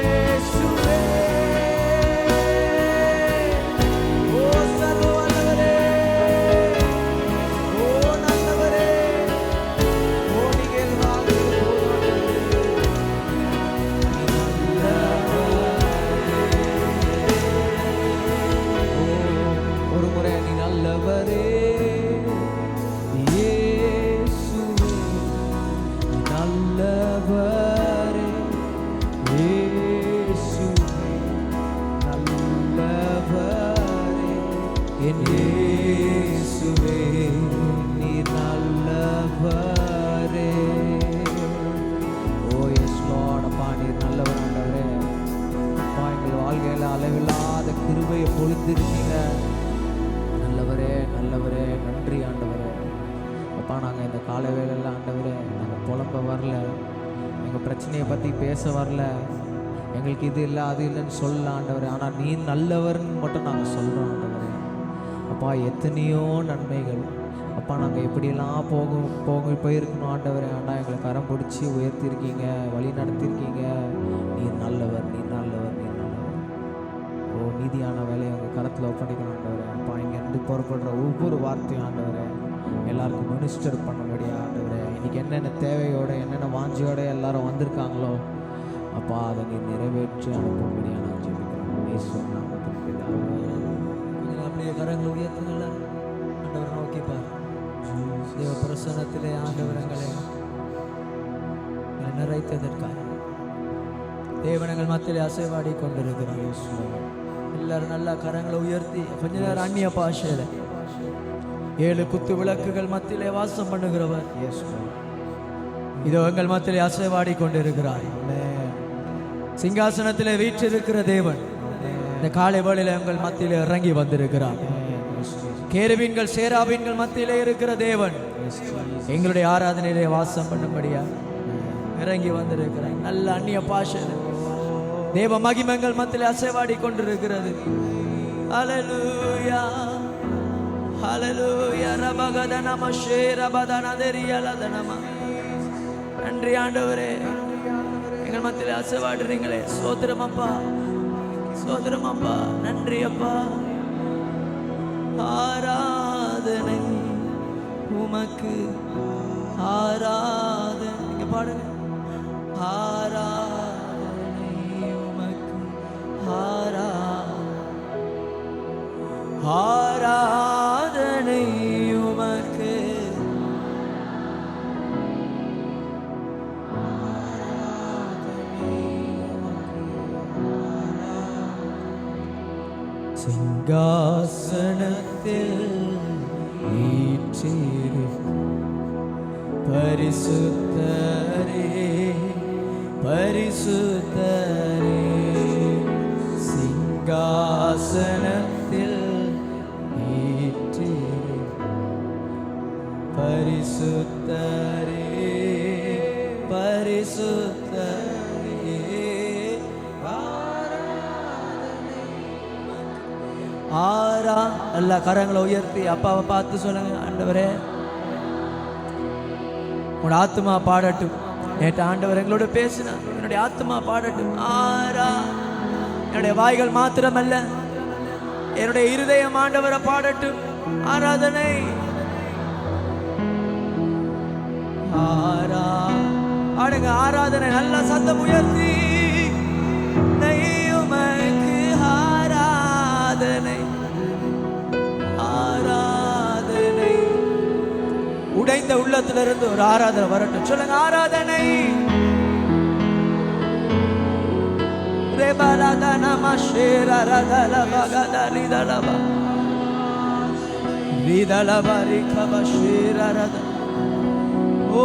இயேசுவே. ஓ சர்வ வல்லவரே. ஓ நல்லவரே. ஓ நீங்க வாழ்ந்து ஒரு முறை நீ நல்லவரே இயேசுவே, நீ நல்லவரே இயேசுவே, நல்லவரே என் இயேசுவே, நீ நல்லவரே. ஓ எஸ் லார்ட். அப்பா, நீர் நல்லவர் ஆண்டவரே. அப்பா, எங்கள் வாழ்க்கையில் அளவில்லாத கிருபையை பொழிந்திருக்கீங்க. நல்லவரே, நல்லவரே, நன்றி ஆண்டவரே. அப்பா, நாங்கள் இந்த கால வேளையில் ஆண்டவரே நாங்கள் புலம்ப வரல, எங்கள் பிரச்சனையை பற்றி பேச வரல, எங்களுக்கு இது இல்லை அது இல்லைன்னு சொல்லல ஆண்டவரே. ஆனால் நீ நல்லவர்னு மட்டும் நாங்கள் சொல்கிறோம் ஆண்டவரே. அப்பா, எத்தனையோ நன்மைகள் அப்பா, நாங்கள் எப்படியெல்லாம் போயிருக்கணும் ஆண்டவரே. ஆனால் எங்களை கரம் பிடிச்சி உயர்த்திருக்கீங்க, வழி நடத்திருக்கீங்க. நீ நல்லவர், நீ நல்லவர், நீ நல்லவர். ஓ, நீதியான வேலையை உங்கள் கரத்தில் ஒப்படைக்கணும் ஆண்டவரே. அப்பா, இங்கேருந்து புறப்படுற ஒவ்வொரு வார்த்தையும் ஆண்டவரே எல்லாருக்கும் மினிஸ்டர் பண்ணபடியா ஆண்டவரே. இன்னைக்கு என்னென்ன தேவையோட என்னென்ன வாஞ்சியோட எல்லாரும் வந்திருக்காங்களோ அப்பா, அதை நீ நிறைவேற்றி அனுப்பும்படியா நான் ஜெபிக்கிறேன். இயேசு நாமத்தில் பிதாவே. கொஞ்சம் அப்படியே கரங்களை உயர்த்துங்கள ஆண்டவரை நோக்கி பார். தேவ பிரசன்னத்திலே ஆண்டவரங்களை நிறைத்ததற்காக தேவனங்கள் மத்தியிலே அசைவாடி கொண்டிருக்கிறார். எல்லாரும் நல்லா கரங்களை உயர்த்தி கொஞ்ச நேரம் அந்நிய பாஷையில 7 குத்து விளக்குகள் மத்தியிலே வாசம் பண்ணுகிறவர் இதோ எங்கள் மத்தியிலே அசைவாடி கொண்டிருக்கிறார். சிங்காசனத்திலே வீற்றிருக்கிற தேவன் இந்த காலை வேளையிலே எங்கள் மத்தியிலே இறங்கி வந்திருக்கிறார். கேருபீன்கள் சேராபீன்கள் மத்தியிலே இருக்கிற தேவன் எங்களுடைய ஆராதனையிலே வாசம் பண்ணும்படியா இறங்கி வந்திருக்கிறார். நல்ல அந்நிய பாஷையில தேவ மகிமைகள் மத்தியிலே அசைவாடி கொண்டிருக்கிறது. ஹல்லேலூயா, ஹல்லேலூயா. ரபகதனம ஷேரபதனதரியலதனம. நன்றி ஆண்டவரே, எங்கள் மத்தியிலே அசைவாடுறீங்களே. சோத்திரம் அப்பா, சோத்திரம் அப்பா, நன்றி அப்பா. ஆராதனை உமக்கு, ஆராதனை. நீங்க பாடுங்க. ஆராதனை உமக்கு, ஆராதனை உமக்கு. சிங்காசனத்தில் வீற்றிருக்கும் பரிசுத்தரே, பரிசுத்தரே. சிங்காசனத்தில் வீற்றிருக்கும் பரிசுத்தரே, பரிசுத்தரே. ஆராதனை ஆரா எல்லா கரங்களை உயர்த்தி அப்பாவை பார்த்து சொல்லுங்க, ஆண்டவரே உன்னோட ஆத்மா பாடட்டும். நேற்று ஆண்டவர் எங்களோட பேசினா, என்னுடைய ஆத்மா பாடட்டும். ஆரா என்னுடைய வாய்கள் மாத்திரமல்ல, என்னுடைய இருதயம் ஆண்டவரை பாடட்டும். ஆராதனை ஆரா ஆடுங்க, ஆராதனை நல்ல சத்தம் உயர்த்தி. உமக்கு ஆராதனை ஆராதனை. உடைந்த உள்ளத்திலிருந்து ஒரு ஆராதனை வரட்டும். சொல்லுங்க, ஆராதனை. ஓ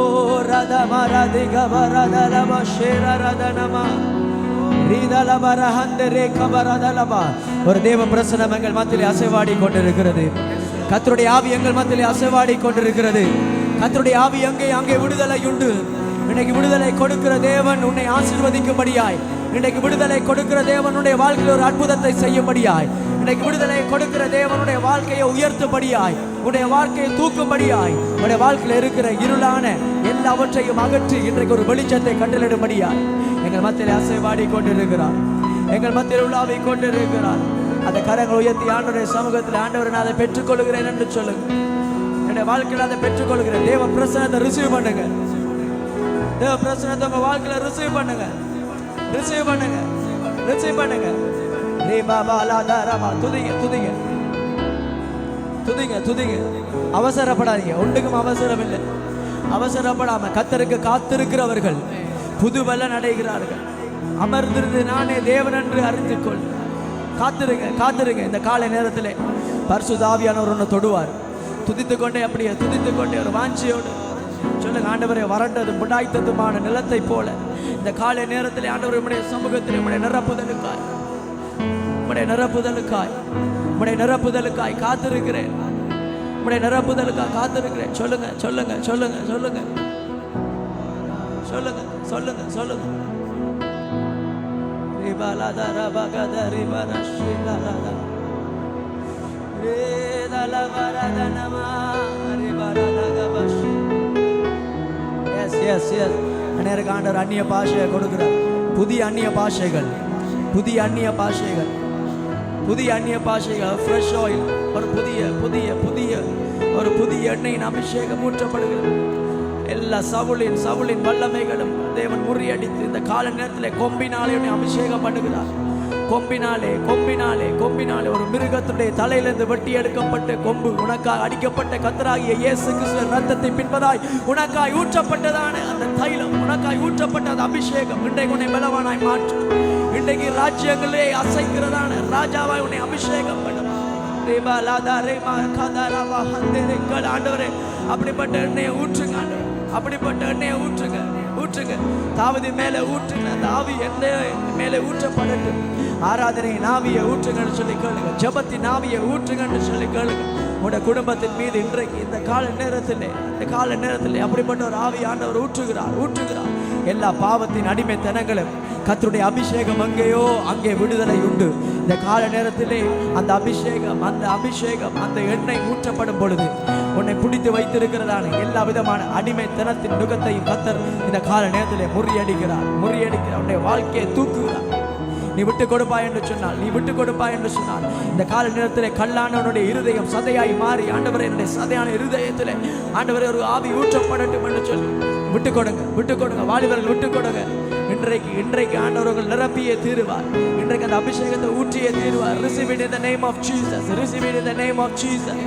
ரதமா ரதிக வரதலப ஷேர ரதனமா ரீதலப ரஹந்தரே கபரதலப. ஒரு தேவ பிரசன்னம் எங்கள் மத்தியிலே அசைவாடி கொண்டிருக்கிறது. கர்த்தருடைய ஆவி எங்கள் மத்தியிலே அசைவாடி கொண்டிருக்கிறது. கர்த்தருடைய ஆவி அங்கே விடுதலை உண்டு. இன்னைக்கு விடுதலை கொடுக்கிற தேவன் உன்னை ஆசீர்வதிக்கும்படியாய், இன்னைக்கு விடுதலை கொடுக்கிற தேவனுடைய வாழ்க்கையில் ஒரு அற்புதத்தை செய்யும்படியாய், இன்னைக்கு விடுதலை கொடுக்கிற தேவனுடைய வாழ்க்கையை உயர்த்தும்படியாய், உன்னுடைய வாழ்க்கையை தூக்கும்படியாய், உன்னுடைய வாழ்க்கையில் இருக்கிற இருளான எல்லாவற்றையும் அகற்றி இன்றைக்கு ஒரு வெளிச்சத்தை கட்டளிடும்படியாய் எங்கள் மத்தியில் அசைவாடி கொண்டிருக்கிறார். எங்கள் மத்தியில் உலாவி கொண்டிருக்கிறார். அந்த கரங்களை உயர்த்தி ஆண்டவருடைய சமூகத்தில், ஆண்டவரை நான் அதை பெற்றுக்கொள்கிறேன் என்று சொல்லுங்க. என்னுடைய வாழ்க்கையில் அதை பெற்றுக்கொள்கிறேன். தேவ பிரசனத்தை ரிசீவ் பண்ணுங்க. தேவ பிரசனத்தை உங்க வாழ்க்கையில ரிசீவ் பண்ணுங்க. ரிசீவ் பண்ணுங்க. ரிசீவ் பண்ணுங்க. ரே பாபா லாதாரமா. துதிங்க துதிங்க துதிங்க துதிங்க. அவசரப்படாதீங்க. ஒன்றுக்கும் அவசரம் இல்லை. அவசரப்படாம கர்த்தருக்கு காத்திருக்கிறவர்கள் புது பலன் அடைகிறார்கள். அமர்ந்திருந்து நானே தேவன் என்று அறிந்து கொள். காத்திருங்க காத்திருங்க. இந்த காலை நேரத்திலே பரிசுத்த ஆவியானவர் ஒன்று தொடுவார். துதித்து கொண்டே, அப்படியே துதித்து கொண்டே ஒரு வாஞ்சியோடு சொல்லுங்க, ஆண்டவரே வறண்டதும் புடாய்த்ததுமான நிலத்தை போல இந்த காலை நேரத்திலே ஆண்டவரே உம்முடைய சமூகத்திலே உம்முடைய நிரப்புதலுக்காய், உம்முடைய நிரப்புதலுக்காய், உம்முடைய நிரப்புதலுக்காய் காத்திருக்கிறேன். உம்முடைய நிரப்புதலுக்காய் காத்திருக்கிறேன். சொல்லுங்க சொல்லுங்க சொல்லுங்க சொல்லுங்க சொல்லுங்க சொல்லுங்க சொல்லுங்க. ரிபாலாதா ரபகதா ரிபரஷிலாலா ரேதலவரதனமா ரிபரதகபஷி. Yes yes yes. அநேக ஆண்டவர் அந்நிய பாஷையை கொடுக்கிறார். புதிய அந்நிய பாஷைகள், புதிய அந்நிய பாஷைகள், புதிய அந்நிய பாஷைகள். ஃப்ரெஷ் ஆயில், ஒரு புதிய புதிய புதிய ஒரு புதிய எண்ணெயின் அபிஷேகம் ஊற்றப்படுகிறது. எல்லா சவுளின் வல்லமைகளும் தேவன் முறியடித்து இந்த கால நேரத்தில் கொம்பினாலே அபிஷேகம் பண்ணுகிறார். கொம்பினாலே கொம்பினாலே கொம்பினாலே ஒரு மிருகத்துடைய தலையிலிருந்து வெட்டி எடுக்கப்பட்ட கொம்பு உனக்காக அடிக்கப்பட்ட கர்த்தராகிய இயேசு கிறிஸ்துவின் இரத்தத்தை பின்பதாய் உனக்காய் ஊற்றப்பட்டதான அந்த தைலம், உனக்காய் ஊற்றப்பட்ட அந்த அபிஷேகம் இன்றைக்கு உன்னை பலவானாய் மாற்றும். இன்றைக்கு ராஜ்யங்களே அசைக்கிறதான ராஜாவாய் உன்னை அபிஷேகம் பண்ணும். ஆண்டவரே அப்படிப்பட்ட எண்ணெயை ஊற்றுங்க. ஆண்டவர் அப்படிப்பட்ட எண்ணெயை ஊற்றுங்க ஊற்றுங்க. தாவீது மேலே ஊற்றுங்க. அந்த ஆவி எண்ணெய் மேலே ஊற்றப்படட்டும். ஆராதனையின் ஆவியை ஊற்றுங்கன்னு சொல்லி கேளுங்க. ஜெபத்தின் ஆவியை ஊற்றுங்கன்னு சொல்லி கேளுங்க. உங்களுடைய குடும்பத்தின் மீது இன்றைக்கு இந்த கால நேரத்தில் அப்படிப்பட்ட ஒரு ஆவி ஆண்டவர் ஊற்றுகிறார். எல்லா பாவத்தின் அடிமைத்தனங்களும் கர்த்தருடைய அபிஷேகம் எங்கேயோ அங்கே விடுதலை உண்டு. இந்த கால நேரத்திலே அந்த அபிஷேகம் அந்த எண்ணெய் ஊற்றப்படும் பொழுது உன்னை பிடித்து வைத்திருக்கிறதான எல்லா விதமான அடிமைத்தனத்தின் நுகத்தையும் கர்த்தர் இந்த கால நேரத்திலே முறியடிக்கிறார். உன்னுடைய வாழ்க்கையை தூக்குகிறார். நீ விட்டு கொடுப்பாய் என்று சொன்னால் இந்த கால நேரத்திலே கல்லானவனுடைய இருதயம் சதையாய் மாறி, ஆண்டவரே என்னுடைய சதையான இருதயத்திலே ஆண்டவரே ஒரு ஆவி ஊற்றப்படட்டும் என்று சொல்லி விட்டு கொடுங்க. வாலிபர்கள் விட்டு கொடுங்க. இன்றைக்கு ஆண்டவர்கள் நிரப்பியே தீருவார். இன்றைக்கு அந்த அபிஷேகத்தை ஊற்றியே தீருவார். Receive it in the name of Jesus. Receive it in the name of Jesus.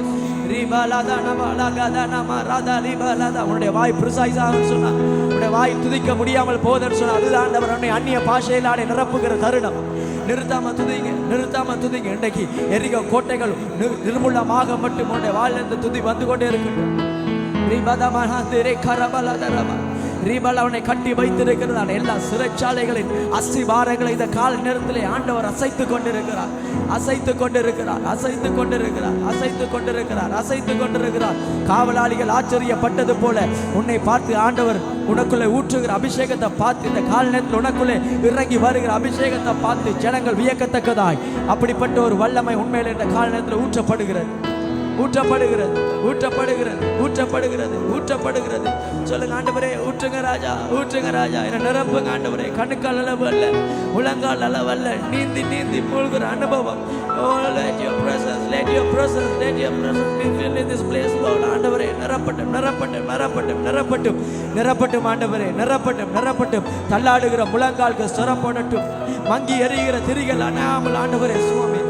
உன்னுடைய வாய் பிரிசைஸாக சொன்னா, உன்னுடைய வாய் துதிக்க முடியாமல் போதன்னு சொன்னா, அதுதான் ஆண்டவர் உன்னை அந்நிய பாஷையிலான நிரப்புகிற தருணம். நிறுத்தாம துதிங்க. இன்றைக்கு எரிக கோட்டைகள் நிர்மூலமாக மட்டும் உன்னுடைய வாயிலிருந்து துதி வந்து கொண்டே இருக்கட்டும். அவனை கட்டி வைத்திருக்கிறதான எல்லா சிறைச்சாலைகளின் அஸ்திபாரங்களை இந்த கால நேரத்திலே ஆண்டவர் அசைத்து கொண்டிருக்கிறார். அசைத்து கொண்டிருக்கிறார், அசைத்து கொண்டிருக்கிறார், அசைத்து கொண்டிருக்கிறார், அசைத்து கொண்டிருக்கிறார். காவலாளிகள் ஆச்சரியப்பட்டது போல உன்னை பார்த்து ஆண்டவர் உனக்குள்ளே ஊற்றுகிற அபிஷேகத்தை பார்த்து, இந்த கால நேரத்தில் உனக்குள்ளே இறங்கி வருகிற அபிஷேகத்தை பார்த்து ஜனங்கள் வியக்கத்தக்கதாய் அப்படிப்பட்ட ஒரு வல்லமை உண்மையிலே இந்த கால நேரத்தில் ஊற்றப்படுகிறது, ஊற்றப்படுகிறது, ஊற்றப்படுகிறது, ஊற்றப்படுகிறது, ஊற்றப்படுகிறது. சொல்லுங்க, ஆண்டவரே ஊற்றுங்க ராஜா, ஊற்றுங்க ராஜா, என்ன நிரப்புங்க ஆண்டவரே. கணுக்கால் அளவு அல்ல, முழங்கால் அளவு அல்ல, நீந்தி நீந்தி மூழ்கிற அனுபவம். Oh, let your presence, let your presence, let your presence be filled in this place, Lord. ஆண்டவரே நிரப்பட்டும், நிரப்பட்டும், நிரப்பட்டும், நிரப்பட்டும், நிரப்பட்டும் ஆண்டவரே, நிரப்பட்டும், நிரப்பட்டும். தள்ளாடுகிற முழங்கால்கள் ஸ்வரம் போடட்டும், மங்கி எரிகிற திரிகள் அணையாமல் ஆண்டவரே சுவாமி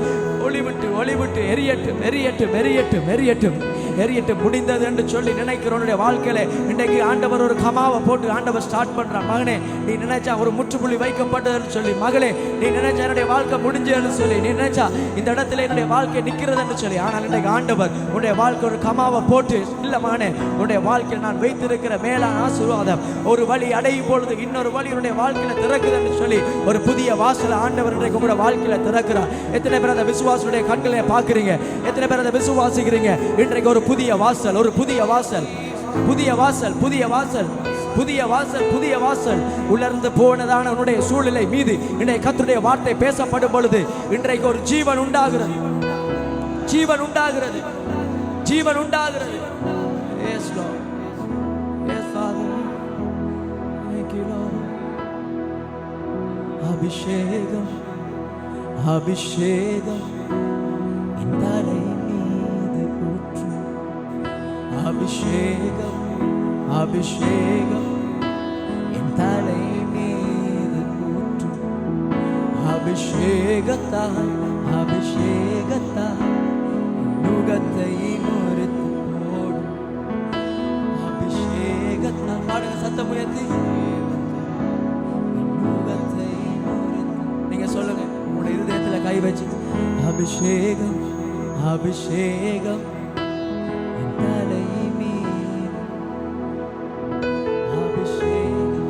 ஒளிவிட்டு ஒளிவிட்டு எரியட்டும், எரியட்டும், எரியட்டும், எரியட்டும், எரியட்டும். முடிந்தது என்று சொல்லி நினைக்கிறவனுடைய வாழ்க்கையில இன்றைக்கு ஆண்டவர் ஒரு கமாவை போட்டு ஆண்டவர் ஸ்டார்ட் பண்றான். மகனே, நீ நினைச்சா ஒரு முற்றுப்புள்ளி வைக்கப்பட்டதுன்னு சொல்லி, மகளே நீ நினைச்சா என்னுடைய வாழ்க்கை முடிஞ்சதுன்னு சொல்லி, நீ நினைச்சா இந்த இடத்துல என்னுடைய வாழ்க்கை நிற்கிறதுன்னு சொல்லி, ஆனால் இன்றைக்கு ஆண்டவர் உன்னுடைய வாழ்க்கை ஒரு கமாவை போட்டு, இல்ல மகனே, உன்னுடைய வாழ்க்கையில் நான் வைத்திருக்கிற மேலான ஆசீர்வாதம் ஒரு வழி அடையும் பொழுது இன்னொரு வழி உன்னுடைய வாழ்க்கையில திறக்குதுன்னு சொல்லி ஒரு புதிய வாசலை ஆண்டவர் இன்றைக்கு உங்களுடைய வாழ்க்கையில திறக்கிறார். எத்தனை பேர் அந்த விசுவாசனுடைய கண்களை பார்க்குறீங்க? எத்தனை பேர் அதை விசுவாசிக்கிறீங்க? இன்றைக்கு ஒரு புதிய வாசல், ஒரு புதிய வாசல், புதிய வாசல், புதிய வாசல், புதிய வாசல், புதிய வாசல். உலர்ந்து போனதான உன்னுடைய சூழ்நிலை மீது இன்றைக்கு கர்த்தருடைய வார்த்தை பேசப்படும் பொழுது இன்றைக்கு ஒரு ஜீவன் உண்டாகிறது, ஜீவன் உண்டாகிறது, ஜீவன் உண்டாகிறது. Yes Lord, yes Father, thank you Lord. அபிஷேகம், அபிஷேகம் இந்த தலை மீது ஊற்று. அபிஷேகம், அபிஷேகம் என் தலை மீது ஊற்று. அபிஷேகத்தால், அபிஷேகத்தால் நுகத்தை முறித்து போடும். அபிஷேகத்தால் பாடுங்க சத்தம் உயர்த்தி, நுகத்தை முறித்து. நீங்க சொல்லுங்க உங்களுடைய இருதயத்துல கை வச்சு, அபிஷேகம், அபிஷேகம் என் தலை மீது. அபிஷேகம்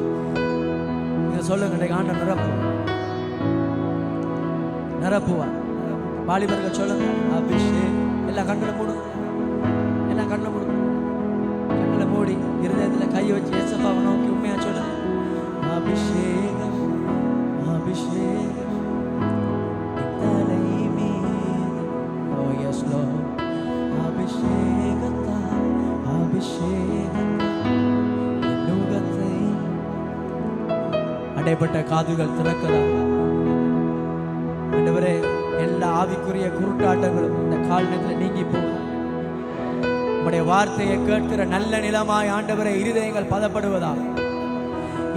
நீங்க சொல்லுங்க, ஆண்டவர் நிரப்பு, நிரப்புவா. வாலிபர்கள் சொல்லுங்க, அபிஷேகம். எல்லா கண்களை மூடுங்க, எல்லா கண்களை மூடுங்க, கண்களை மூடி இருதயத்துல கை வச்சு ஏசப்பாவை நோக்கி உண்மையா சொல்லுங்க, அபிஷேகம், அபிஷேகம் தலை மீது. Oh yes Lord, அபிஷேகத்தால், அபிஷேகத்தால் நுகத்தை. அடைப்பட்ட காதுகள் திறக்கலாம் ஆண்டவரே. எல்லா ஆவிக்குரிய குருட்டாட்டங்களும் இந்த காலத்தில் நீங்கி போகும். உம்முடைய வார்த்தையை கேட்கிற நல்ல நிலமாய் ஆண்டவரே இருதயங்கள் பதப்படுவதா,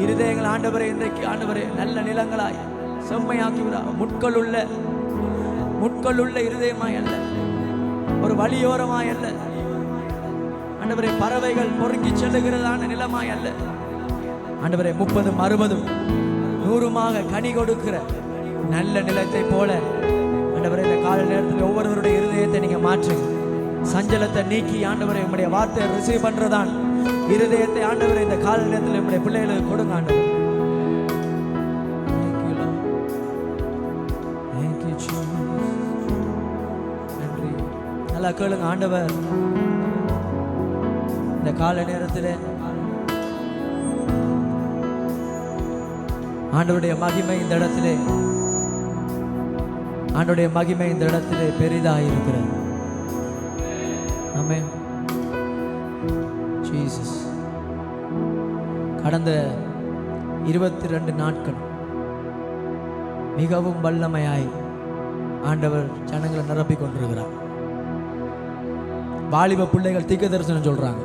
இருதயங்கள் ஆண்டவரே இன்றைக்கு ஆண்டவரே நல்ல நிலங்களாய் செம்மையாக்குவதா. முட்கள் உள்ள இருதயமாய் அல்ல, ஒரு வழியோரமாய் அல்ல ஆண்டவரே, பறவைகள் பொறுக்கி செல்லுகிறதான நிலமாய் அல்ல ஆண்டவரே, 30, 60, 100 கனி கொடுக்கிற நல்ல நிலத்தை போல ஆண்டவரே இந்த கால நேரத்தில் ஒவ்வொருவருடைய இருதயத்தை நீங்க மாற்றுங்க. சஞ்சலத்தை நீக்கி ஆண்டவரே உம்முடைய வார்த்தையை ரிசீவ் பண்றதான் இருதயத்தை ஆண்டவரே இந்த கால நேரத்தில் நம்முடைய பிள்ளைகளுக்கு கொடுங்க ஆண்டவர். நன்றி. நல்லா கேளுங்க, ஆண்டவர் இந்த கால நேரத்தில் ஆண்டவருடைய மகிமை இந்த இடத்திலே, ஆண்டவருடைய மகிமை இந்த இடத்திலே பெரிதாக இருக்கிறது. ஆமென். ஜீசஸ். கடந்த 22 நாட்கள் மிகவும் வல்லமையாய் ஆண்டவர் ஜனங்களை நிரப்பிக் கொண்டிருக்கிறார். வாலிப பிள்ளைகள் தீர்க்க தரிசனம் சொல்றாங்க.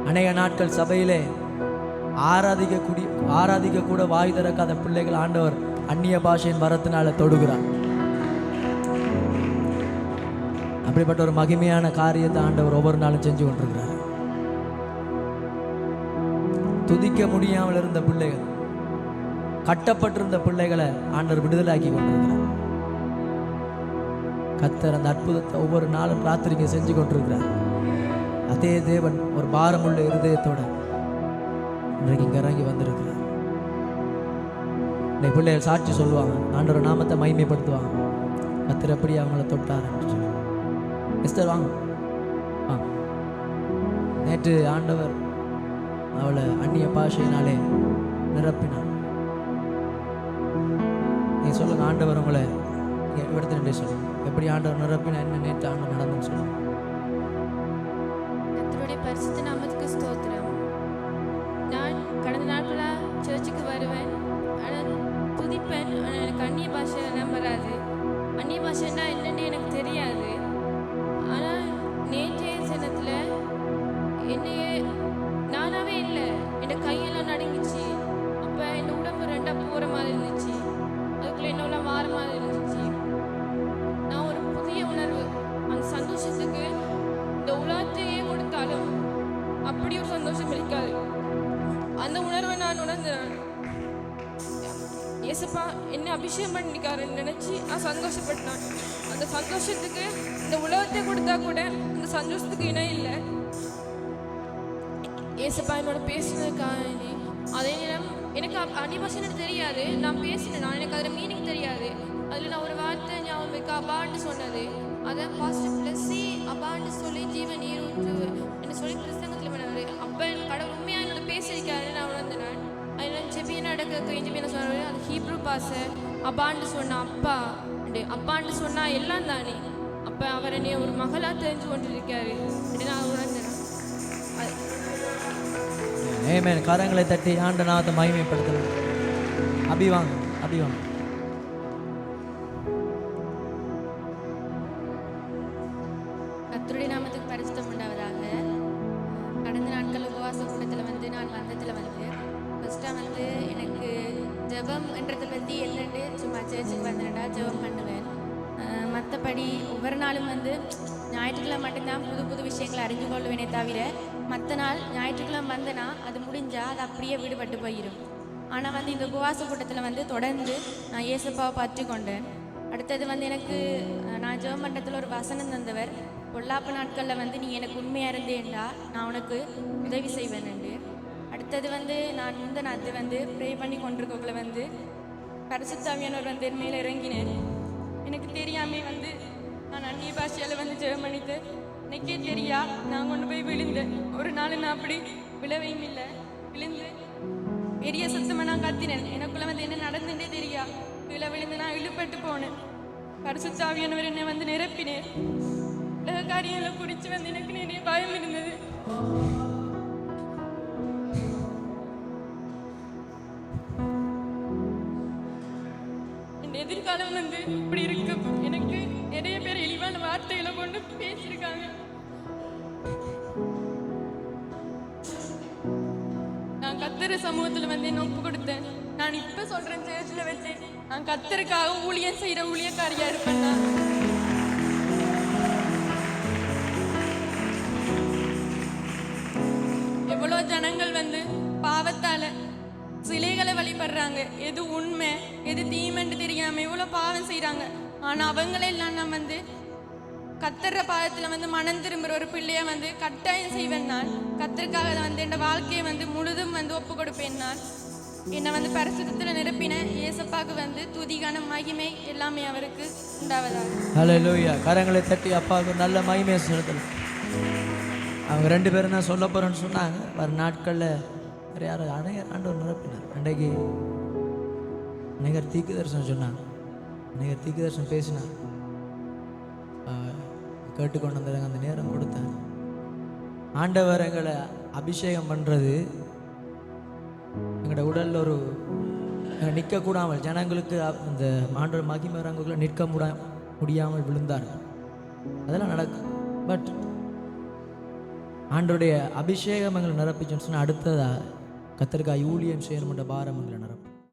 அநேக நாட்கள் சபையிலே ஆராதிக்க கூட வாய் திறக்காத பிள்ளைகள் ஆண்டவர் அந்நிய பாஷையின் வரத்தினால தொடுகிறார். அப்படிப்பட்ட ஒரு மகிமையான காரியத்தை ஆண்டவர் ஒவ்வொரு நாளும் செஞ்சு கொண்டிருக்கிறார். துதிக்க முடியாமல் இருந்த பிள்ளைகள், கட்டப்பட்டிருந்த பிள்ளைகளை ஆண்டவர் விடுதலாக்கி கொண்டிருக்கிறார். கர்த்தர் அந்த அற்புதத்தை ஒவ்வொரு நாளும் ராத்திரிக்கு செஞ்சு கொண்டிருக்கிறார். அதே தேவன் ஒரு பாரமுள்ள இருதயத்தோட இன்றைக்கு இங்க இறங்கி வந்திருக்கிறார். இந்த பிள்ளைகள் சாட்சி சொல்லுவாங்க, ஆண்டவர் நாமத்தை மகிமைப்படுத்துவாங்க. கர்த்தர் எப்படி அவங்கள தொட்டார். எஸ்தர் வாங்க. நேற்று ஆண்டவர் அவளை அந்நிய பாஷையினாலே நிரப்பினார். நீ சொல்லுங்க, ஆண்டவர் உங்களை எடுத்துட்டு சொல்லுங்க, எப்படி ஆண்டவர் நிரப்பினா என்ன நேற்று ஆண்டவர் நடந்துன்னு சொல்லுங்க. கர்த்தருடைய பரிசுத்த நாமத்துக்கு ஸ்தோத்திரம். நான் கடந்த நாட்களாக சர்ச்சுக்கு வருவேன், ஆனால் துதிப்பேன். ஆனால் எனக்கு அந்நிய பாஷை எல்லாம் வராது. அந்நிய பாஷைன்னா என்னன்னு எனக்கு தெரியாது. ஆனால் நேற்றைய தினத்தில் என்னையே நானாகவே இல்லை, என் கையெல்லாம் நடுங்கிச்சு. அப்போ என் உடம்பு ரெண்டாக போகிற மாதிரி இருந்துச்சு, அதுக்குள்ளே என்னெல்லாம் வார மாதிரி இருந்துச்சு. நான் ஒரு புதிய உணர்வு, அந்த சந்தோஷத்துக்கு இந்த உலகத்தையே கொடுத்தாலும் அப்படி ஒரு சந்தோஷம் இருக்காது. அந்த உணர்வை நான் உணர்ந்தேன். ஏசப்பா என்ன அபிஷேகம் பண்ணிக்காருன்னு நினச்சி நான் சந்தோஷப்பட்டேன். அந்த சந்தோஷத்துக்கு இந்த உலகத்தை கொடுத்தா கூட அந்த சந்தோஷத்துக்கு இணை இல்லை. ஏசப்பா என்னோட பேசுனதுக்காக அதே நேரம் எனக்கு அந்நிய பாஷை எனக்கு தெரியாது. நான் பேசினேன், எனக்கு அதில் மீனிங் தெரியாது. அதில் நான் ஒரு வார்த்தை ஞாபகம் வைக்க அபான்னு சொன்னது, அதை பாஸ்டர் பிளஸ்ஸி அபான்னு சொல்லி ஜீவன் நீர் ஊற்று என்ன சொல்லி கிறிஸ்தவத்தில் பண்ணாரு. அப்போ என் கடவுள் உண்மையாக என்னோட பேசியிருக்காருன்னு நான் உணர்ந்தேன். அதில் செபி நடக்க என்ன சொன்னார், அது ஹீப்ரூ பாஷை. அபான்னு சொன்னால் அப்பா, அப்பான்னு சொன்னால் எல்லாம் தானே. அப்போ அவர் என்னை ஒரு மகளாக தெரிஞ்சு கொண்டிருக்காரு அப்படின்னு நான் உணர்ந்தேன். ஆமென். கரங்களை தட்டி ஆண்ட நாமத்தை மகிமைப்படுத்தலாம். அபிவாங்க, அபிவாங்க. கர்த்தருடைய நாமத்துக்கு பரிசுத்தம் உண்டாவதாக. கடந்த நாட்கள் உபவாச கூட்டத்தில் வந்து நான் வந்ததில் வந்து ஃபஸ்ட்டாக வந்து எனக்கு ஜெபம் என்றதை பற்றி இல்லைன்னு சும்மா சர்ச்சுக்கு வந்தேன்டா ஜெபம் பண்ணுவேன். மற்றபடி ஒவ்வொரு நாளும் வந்து ஞாயிற்றுக்கிழமை மட்டும்தான் புது புது விஷயங்களை அறிஞ்சு கொள்வேனே தவிர மற்ற நாள் ஞாயிற்றுக்கிழமை வந்தேன்னா அது முடிஞ்சால் அது அப்படியே விடுபட்டு போயிடும். ஆனால் வந்து இந்த உபவாச கூட்டத்தில் வந்து தொடர்ந்து நான் ஏசப்பாவை பற்றி கொண்டேன். அடுத்தது வந்து எனக்கு நான் ஜெபம் மண்டலத்தில் ஒரு வசனம் தந்தவர், பொல்லாப்பு நாட்களில் வந்து நீ எனக்கு உண்மையாக இருந்தேன்டா நான் உனக்கு உதவி செய்வேன் என்று. அடுத்தது வந்து நான் முந்தநாத்து வந்து ப்ரே பண்ணி கொண்டிருக்கக்குள்ள வந்து பரிசுத்தாவியானவர் வந்து என் மேலே இறங்கினேன். எனக்கு தெரியாமல் வந்து நான் அந்நிய பாஷையால் வந்து ஜெபம் பண்ணிட்டு எனக்கே தெரியா நான் கொண்டு போய் விழுந்தேன். ஒரு நாள் நான் அப்படி விழவையும் இல்லை, விழுந்து பெரிய சத்தமாக நான் கத்தினேன். எனக்குள்ள வந்து என்ன நடந்துட்டே தெரியா விழுந்து நான் இழுப்பட்டு போனேன். பரிசுத்தாவியானவர் என்னை வந்து நிரப்பினேன். உலக காரியங்களை குறித்து வந்து எனக்கு நிறைய பயம் இருந்தது. என் எதிர்காலம் வந்து இப்படி இருக்கு. எனக்கு நிறைய பேர் இழிவான வார்த்தைகளை கொண்டு பேசியிருக்காங்க. நான் கர்த்தர் சமூகத்தில் வந்து என்ன ஒப்பு கொடுத்தேன். நான் இப்ப சொல்றேன், சேர்ச்சில் வச்சு நான் கர்த்தருக்காக ஊழியம் செய்யற ஊழியக்காரியா இருப்பேன். நான் எவ்வளோ ஜனங்கள் வந்து பாவத்தால சிலைகளை வழிபடுறாங்க, எது உண்மை எது தீமைன்னு தெரியாம எவ்வளோ பாவம் செய்யறாங்க. ஆனா அவங்களெல்லாம் நான் வந்து கத்தர்ற பாதத்துல வந்து மனம் திரும்புற ஒரு பிள்ளைய வந்து கட்டாயம் செய்வேன். நான் கத்தருக்காக வந்து என் வாழ்க்கையை வந்து முழுதும் வந்து ஒப்பு கொடுப்பேன். நான் என்னை வந்து பரிசுத்தத்துல நிரப்பின ஏசப்பாக்கு வந்து துதிகான மகிமை எல்லாமே அவருக்கு உண்டாவதா. ஹல்லேலூயா. கரங்களை தட்டி அப்பாவுக்கு நல்ல மகிமையை செலுத்தலாம். அவங்க 2 பேரும் தான் சொல்ல போறேன்னு சொன்னாங்க. வர நாட்களில் வேறு யாரும் ஆண்டவர் நிரப்பினார். அன்றைக்கு அநேகர் தீக்கு தரிசனம் சொன்னாங்க, அநேகர் தீக்கு தரிசனம் பேசினார். கேட்டுக்கொண்டு வந்தவங்க அந்த நேரம் கொடுத்தேன். ஆண்டவர் எங்களை அபிஷேகம் பண்ணுறது எங்களோட உடலில் ஒரு நிற்கக்கூடாமல் ஜனங்களுக்கு அந்த ஆண்டவர் மகிமை ரங்குக்குள்ளே நிற்க முடியாமல் விழுந்தார்கள். அதெல்லாம் நடக்கும். பட் ஆண்டவருடைய அபிஷேகம் எங்களை நிரப்பிச்சுன்னு சொன்னால் அடுத்ததாக கத்தருக்காய் ஊழியம் செய்யணும்ன்ற பாரம் எங்களை நிரப்பும்.